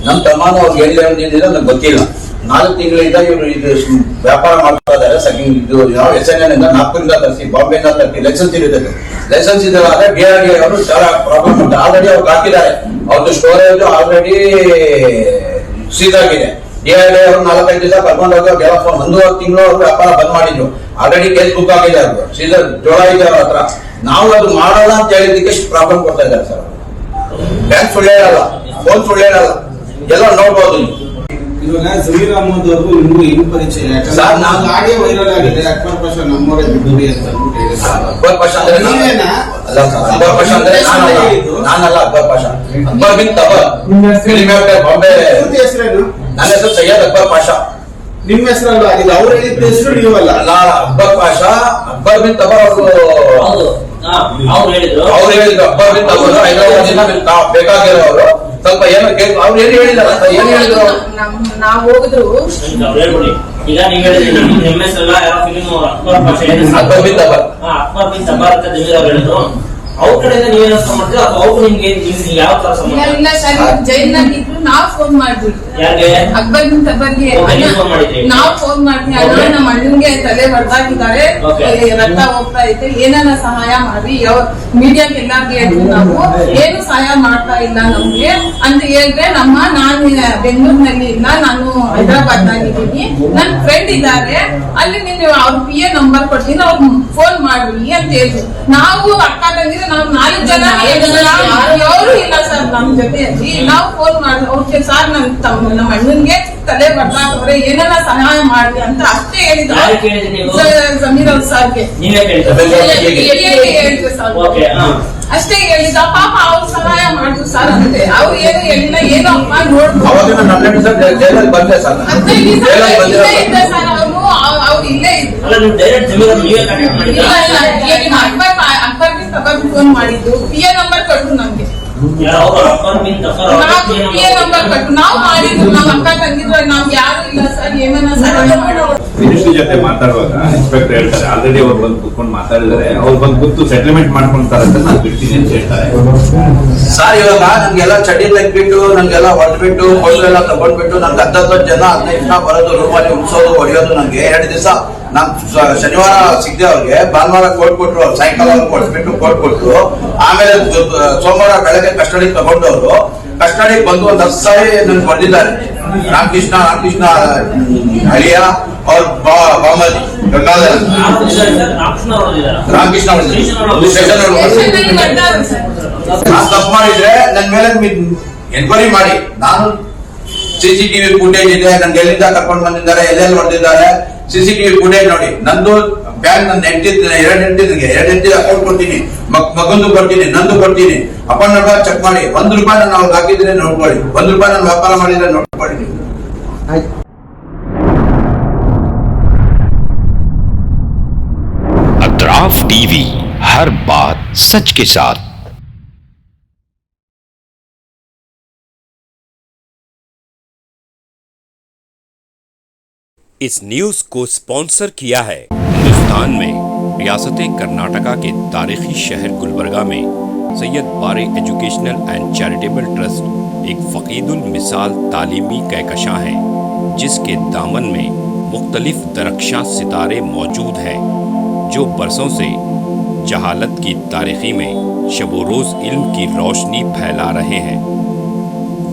ನಮ್ಮ ತಮ್ಮನ ಅವ್ರಿಗೆ ಎಲ್ಲಿ ಏನಿದೆ ನನಗೆ ಗೊತ್ತಿಲ್ಲ. 4 ತಿಂಗಳಿಂದ ಇವರು ಇದು ವ್ಯಾಪಾರ ಮಾಡ್ತಾ ಇದ್ದಾರೆ. ಸೆಕೆಂಡ್ ಇದು SNN ಇಂದ ನಾಗ್ಪುರಿಂದ ತರಿಸಿ, ಬಾಂಬೆಯಿಂದ ತರಿಸಿ ಲೈಸೆನ್ಸ್ ಇರುತ್ತೆ. ಲೈಸೆನ್ಸ್ ಇದ್ದಾರೆ. DRDA ಅವರು చాలా ಪ್ರಾಬ್ಲಮ್ ಉಂಟು. ಆಲ್ರೆಡಿ ಅವ್ರು ಹಾಕಿದ್ದಾರೆ. ಅವ್ರದ್ದು ಸ್ಟೋರೇಜ್ ಆಲ್ರೆಡಿ ಸೀದಾಗಿದೆ. DRDA ಅವರು 4-5 ದಿವಸ ಕರ್ಕೊಂಡು ಹೋಗಿ 1.5 ತಿಂಗಳು ಅವರು ವ್ಯಾಪಾರ ಬಂದ್ ಮಾಡಿದ್ರು. ಆಲ್ರೆಡಿ ಕೇಸ್ ಬುಕ್ ಆಗಿದೆ. ಅವರು ಸೀಸರ್ ಜೋಳ ಇದೆ ಅವ್ರ ಹತ್ರ. ನಾವು ಅದು ಮಾಡೋಣ ಅಂತ ಹೇಳಿದ್ದಕ್ಕೆ ಪ್ರಾಬ್ಲಮ್ ಕೊಡ್ತಾ ಇದ್ದಾರೆ ಸರ್. ಬ್ಯಾಂಕ್ ಸುಳ್ಳೇ ಇರಲ್ಲ, ಫೋನ್ ಸುಳ್ಳೇ ಇರಲ್ಲ, ಎಲ್ಲ ನೋಡ್ಬೋದು. ಇವಾಗ ಜಮೀರ್ ಅಹಮದ್ ಅವರು ನಿಮ್ಗೂ ಏನು ಪರಿಚಯ? ಸರ್, ನಾನು ಆಡಿಯೋ ವೈರಲ್ ಆಗಿದೆ. ಅಕ್ಬರ್ ಪಾಷಾ ನಮ್ಮವರೇ ದುಡ್ಡು ಅಂತ ಅಂದ್ಬಿಟ್ಟು ಅಕ್ಬರ್ ಪಾಷಾ ಅಂದ್ರೆ ನೀವೇನಾ? ಅಲ್ಲ ಸರ್, ಅಕ್ಬರ್ ಪಾಷಾ ಅಂದ್ರೆ ನಾನಲ್ಲ. ಅಕ್ಬರ್ ಪಾಷಾ, ಅಕ್ಬರ್ ಬಿನ್ ತಬರ್, ಫಿಲ್ಮ್ ಆಕ್ಟರ್, ಬಾಂಬೆ. ಪೂರ್ತಿ ಹೆಸರೇನು? ನನ್ನ ಹೆಸರು ಸೈಯದ್ ಅಕ್ಬರ್ ಪಾಷಾ. ನಿಮ್ಮ ಹೆಸರಲ್ಲ, ಇದು ಅವ್ರು ಹೇಳಿದ ಹೆಸರು ನೀವಲ್ಲ. ಅಲ್ಲ, ಅಕ್ಬರ್ ಪಾಷಾ, ಅಕ್ಬರ್ ಬಿನ್ ತಬರ್ ಅವರು ಹೇಳಿದ್ರು. ಅಕ್ಬರ್ ಬಿನ್ ತಬರ್ ಹೈದರಾಬಾದ್ ಬೇಕಾಗಿರೋರು. ಸ್ವಲ್ಪ ಏನೋ ಅವ್ರು ಏನು ಹೇಳಿದಾರ, ಏನು ಹೇಳಿದ್ರು? ನಾವು ಹೋಗಿದ್ರು. ಈಗ ನೀವು ಹೇಳಿದ್ರಿ ನಿಮ್ಮ ಹೆಸರೆಲ್ಲ ಯಾರೋ ಫಿಲ್ಮ್ ಅಕ್ಬರ್ ಪಾಷಾ ಅಕ್ಬರ್ ಬಿನ್ ತಬರ್ ಅಂತ ಜಮೀರ್ ಅವ್ರು ಹೇಳಿದ್ರು. ಅವ್ರ ಕಡೆಯಿಂದ ನೀವೇನೋ ಸಂಬಂಧ ಅಥವಾ ಅವ್ರು ನಿಮ್ಗೆ ಯಾವ ತರ ಸಂಬಂಧ? ಇಲ್ಲ ಸರ್, ಜೈಲ್ನಲ್ಲಿ ಇದ್ರು. ನಾವು ಫೋನ್ ಮಾಡಿದ್ವಿ. ಯಾಕೆ? ಅಕ್ಬರ್ ಬಿನ್ ತಬರ್ಗೆ ನಾವು ಫೋನ್ ಮಾಡ್ತೀವಿ. ಅಣ್ಣ ನಮ್ಮ ಅಣ್ಣನ್ಗೆ ತಲೆ ಹೊಡೆದಾಕಿದ್ದಾರೆ, ರಕ್ತ ಹೋಗ್ತಾ ಐತೆ, ಏನಾರ ಸಹಾಯ ಮಾಡಿ. ಮೀಡಿಯಾಕ್ಕೆ ಎಲ್ಲಾರ್ಗೆ ಹೇಳ್ತೀವಿ ನಾವು, ಏನು ಸಹಾಯ ಮಾಡ್ತಾ ಇಲ್ಲ ನಮ್ಗೆ ಅಂತ ಹೇಳಿದ್ರೆ, ನಾನು ಬೆಂಗಳೂರಿನಲ್ಲಿ ಇಲ್ಲ, ನಾನು ಹೈದರಾಬಾದ್ ನಾಗಿದ್ದೀನಿ, ನನ್ ಫ್ರೆಂಡ್ ಇದ್ದಾರೆ ಅಲ್ಲಿ, ನೀನು ಅವ್ರ PA ನಂಬರ್ ಕೊಡ್ತೀನಿ, ಅವ್ರು ಫೋನ್ ಮಾಡ್ರಿ ಅಂತ ಹೇಳಿದ್ರು. ನಾವು ಅಕ್ಕ ತಂಗಿದ್ರೆ ನಾವು 4 ಜನ ಯಾರು ಇಲ್ಲ ಸರ್ ನಮ್ ಜೊತೆಯಲ್ಲಿ. ನಾವು ಫೋನ್ ಮಾಡಿ ಅವ್ರಿಗೆ, ಸರ್ ನಮ್ಮ ಅಣ್ಣನ್ಗೆ ತಲೆ ಬರ್ದಾಕವ್ರೆ, ಏನೆಲ್ಲ ಸಹಾಯ ಮಾಡ್ರಿ ಅಂತ ಅಷ್ಟೇ ಹೇಳಿದ್ರು. ಜಮೀರ್ ಅವ್ರ ಸರ್ಗೆ ಹೇಳಿದ್ರು ಸರ್, ಅಷ್ಟೇ ಹೇಳಿದ. ಪಾಪ ಅವ್ರು ಸಹಾಯ ಮಾಡಿದ್ರು ಸರ್ ಅಂತೆ. ಅವ್ರು ಏನು ಹೇಳಿಲ್ಲ, ಏನೋ ಅಪ್ಪ ನೋಡ್ಬೋದು. ಅವ್ರು ಇಲ್ಲೇ ಅಕ್ಬರ್ ಬಿನ್ ತಬರ್ ಫೋನ್ ಮಾಡಿದ್ದು. PA ನಂಬರ್ ಕೊಟ್ಟು ನಮ್ಗೆ, PA ನಂಬರ್ ಕೊಟ್ಟು ನಾವು ಮಾಡಿದ್ದು. ನಾವ್ ಅಕ್ಕ ತಂಗಿದ್ರು, ನಾವ್ ಯಾರು ಇಲ್ಲ ಸರ್, ಏನಾರ ಸಹಾಯ ಮಾಡೋದು. ಮಿನಿಸ್ಟ್ರಿ ಜೊತೆ ಮಾತಾಡುವಾಗ ಇನ್ಸ್ಪೆಕ್ಟರ್ ಹೇಳ್ತಾರೆ, ಆಲ್ರೆಡಿ ಅವ್ರು ಬಂದು ಕುತ್ಕೊಂಡು ಮಾತಾಡಿದ್ದಾರೆ, ಅವ್ರು ಬಂದು ಕೂತು ಸೆಟಲ್ಮೆಂಟ್ ಮಾಡ್ಕೊಂತಾರೆ ಅಂತ ನಾನು ಬಿಡ್ತೀನಿ ಅಂತ ಹೇಳ್ತಾರೆ. ಸರ್, ಇವಾಗ ನನ್ಗೆಲ್ಲ ಚಡ್ಡಿ ತೆಗ್ಬಿಟ್ಟು, ನನ್ಗೆಲ್ಲ ಹೊಡೆದ್ಬಿಟ್ಟು, ಮೊದಲು ಎಲ್ಲ ತಗೊಂಡ್ಬಿಟ್ಟು, ನನ್ಗೆ 10 ಜನ 15 ಜನ ಬರೋದು, ರೂಮಲ್ಲಿ ಉಳಿಸೋದು, ಹೊಡೆಯೋದು. ನನ್ಗೆ 2 ದಿವಸ ನಾನ್ ಶನಿವಾರ ಸಿಗದೆ ಅವ್ರಿಗೆ, ಭಾನುವಾರ ಕೋರ್ಟ್ ಕೊಟ್ರು. ಅವ್ರು ಸಾಯಂಕಾಲ ಕೊಡ್ಬಿಟ್ಟು ಕೋರ್ಟ್ ಕೊಟ್ರು. ಆಮೇಲೆ ಸೋಮವಾರ ಬೆಳಗ್ಗೆ ಕಸ್ಟಡಿ ತಗೊಂಡವ್ರು. ಕಸ್ಟಡಿಗೆ ಬಂದು 10 ಸಾರಿ ನನ್ಗೆ ಹೊಡೆದಿದ್ದಾರೆ. ರಾಮಕೃಷ್ಣ ಹಳಿಯ ಅವ್ರ ಬಾಮದಿ ಗಂಗಾಧರ ರಾಮಕೃಷ್ಣ ನಾನು ತಪ್ಪು ಮಾಡಿದ್ರೆ ನನ್ನ ಮೇಲೆ ಎನ್ಕ್ವೈರಿ ಮಾಡಿ. ನಾನು CCTV ಫುಟೇಜ್ ಇದೆ, ನನ್ಗೆ ಎಲ್ಲಿಂದ ಕರ್ಕೊಂಡು ಬಂದಿದ್ದಾರೆ, ಎಲ್ಲೆಲ್ಲಿ ಹೊಡೆದಿದ್ದಾರೆ, CCTV ಫುಟೇಜ್ ನೋಡಿ. ನಂದು ಬ್ಯಾಂಕ್, ನನ್ನ ಎರಡು ಹೆಂಡತಿ ಅಕೌಂಟ್ ಕೊಡ್ತೀನಿ, ಮಗಂದು ಕೊಡ್ತೀನಿ, ನಂದು ಕೊಡ್ತೀನಿ. ಅಕೌಂಟ್ ನಂಬರ್ ಚೆಕ್ ಮಾಡಿ. 1 ರೂಪಾಯಿ ನಾನು ಅವ್ರಿಗೆ ಹಾಕಿದ್ರೆ ನೋಡ್ಕೊಳ್ಳಿ, 1 ರೂಪಾಯಿ ನಾನು ವ್ಯಾಪಾರ ಮಾಡಿದ್ರೆ ನೋಡ್ಕೊಳ್ಳಿ. अतराफ TV, हर बात सच के साथ। इस न्यूज को स्पॉन्सर किया है हिंदुस्तान में रियासत कर्नाटका के तारीखी शहर गुलबर्गा में Syed Bare educational and charitable trust एक फ़कीदुल मिसाल तालीमी कहकशां है, जिसके दामन में मुख्तलिफ दरख्शां सितारे मौजूद हैं, जो बरसों से जहालत की तारीखी में शब रोज़ इल्म की रोशनी फैला रहे हैं।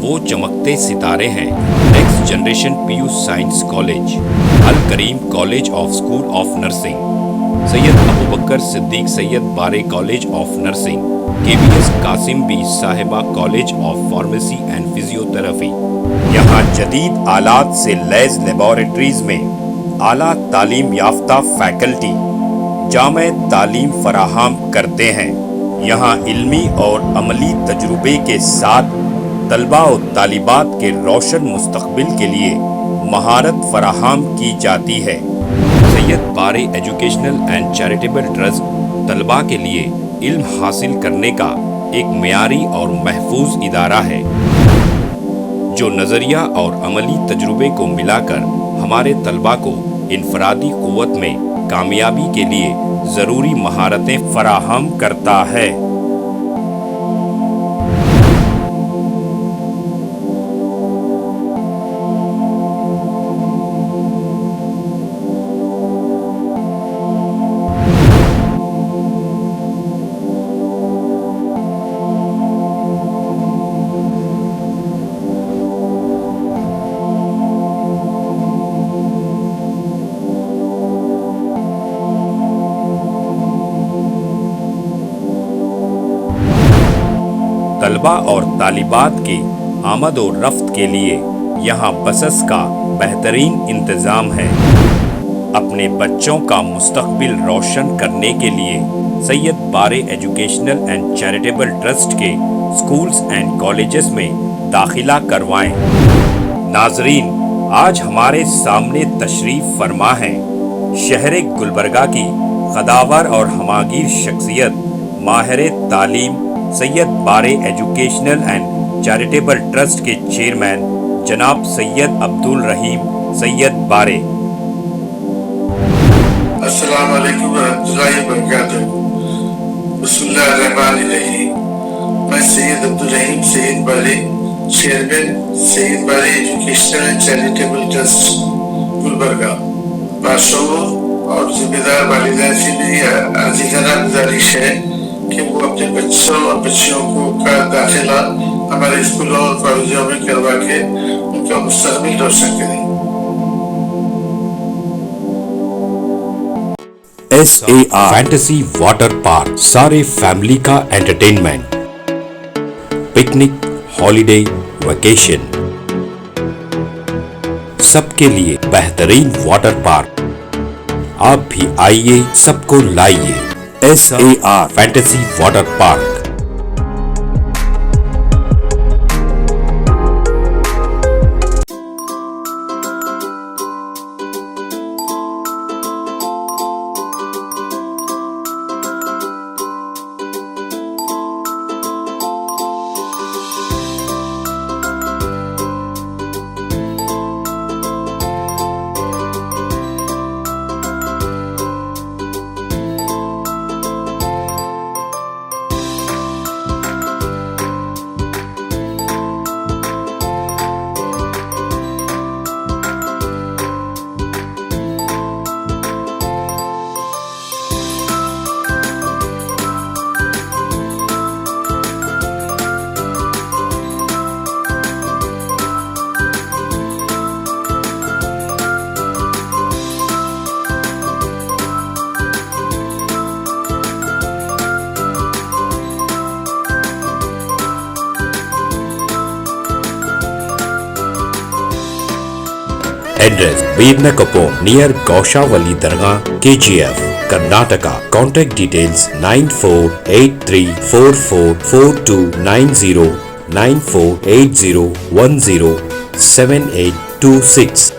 वो चमकते सितारे हैं next generation PU science college, Al Kareem college of school of nursing, Syed Abu Bakar Siddique Syed Bare college of nursing, KBS Kasim Bi Sahiba college of pharmacy and physiotherapy. यहाँ जदीद आलात से लैस लेबोरेटरीज में आला तालीम याफ्ता फैकल्टी जामे तालीम फराहम करते हैं। यहाँ इल्मी और अमली तजुर्बे के साथ तलबा और तालिबात के रोशन मुस्तकबिल के लिए महारत फराहम की जाती है। Syed Bare educational and charitable trust तलबा के लिए इल्म हासिल करने का एक मियारी और महफूज इदारा है, जो नज़रिया और अमली तजुर्बे को मिलाकर हमारे तलबा को इनफरादी क़ुव्वत में कामयाबी के लिए जरूरी महारतें फराहम करता है। तलबा और तालिबात की आमद और रफ्त के लिए यहाँ बसेस का बेहतरीन इंतज़ाम है। अपने बच्चों का मुस्तकबिल रोशन करने के लिए Syed Bare educational and charitable trust के स्कूल्स एंड कॉलेजेस में दाखिला करवाएं। नाजरीन, आज हमारे सामने तशरीफ फरमा है शहर गुलबर्गा की कदावर और हमागीर शख्सियत माहिर तालीम Syed Bare educational and charitable trust के चेयरमैन जनाब सैयद अब्दुल रहीम सैयद बारे। अस्सलाम वालेकुम रहमतुल्लाहि व बरकातहू। बिस्मिल्लाहिर्रहमानिर्रहीम। मैं सैयद अब्दुल रहीम सैयद बारे, chairman Syed Bare educational and charitable trust Gulbarga, बादशाहों और जिम्मेदार वालिदैन से मेरी अजीज़ाना गुजारिश है कि वो अपने बच्चों और बच्चियों का दाखिला हमारे स्कूलों और कॉलेजों में करवा के उनका मुस्तकबिल रोशन करें। SAR फैंटेसी वाटर पार्क, सारे फैमिली का एंटरटेनमेंट, पिकनिक, हॉलिडे, वेकेशन, सबके लिए बेहतरीन वाटर पार्क। आप भी आइए, सबको लाइए। SAR fantasy water park. Address Birna Kapur near Gaushawali Dargah, KGF, Karnataka. Contact details 9483444290 9480107826.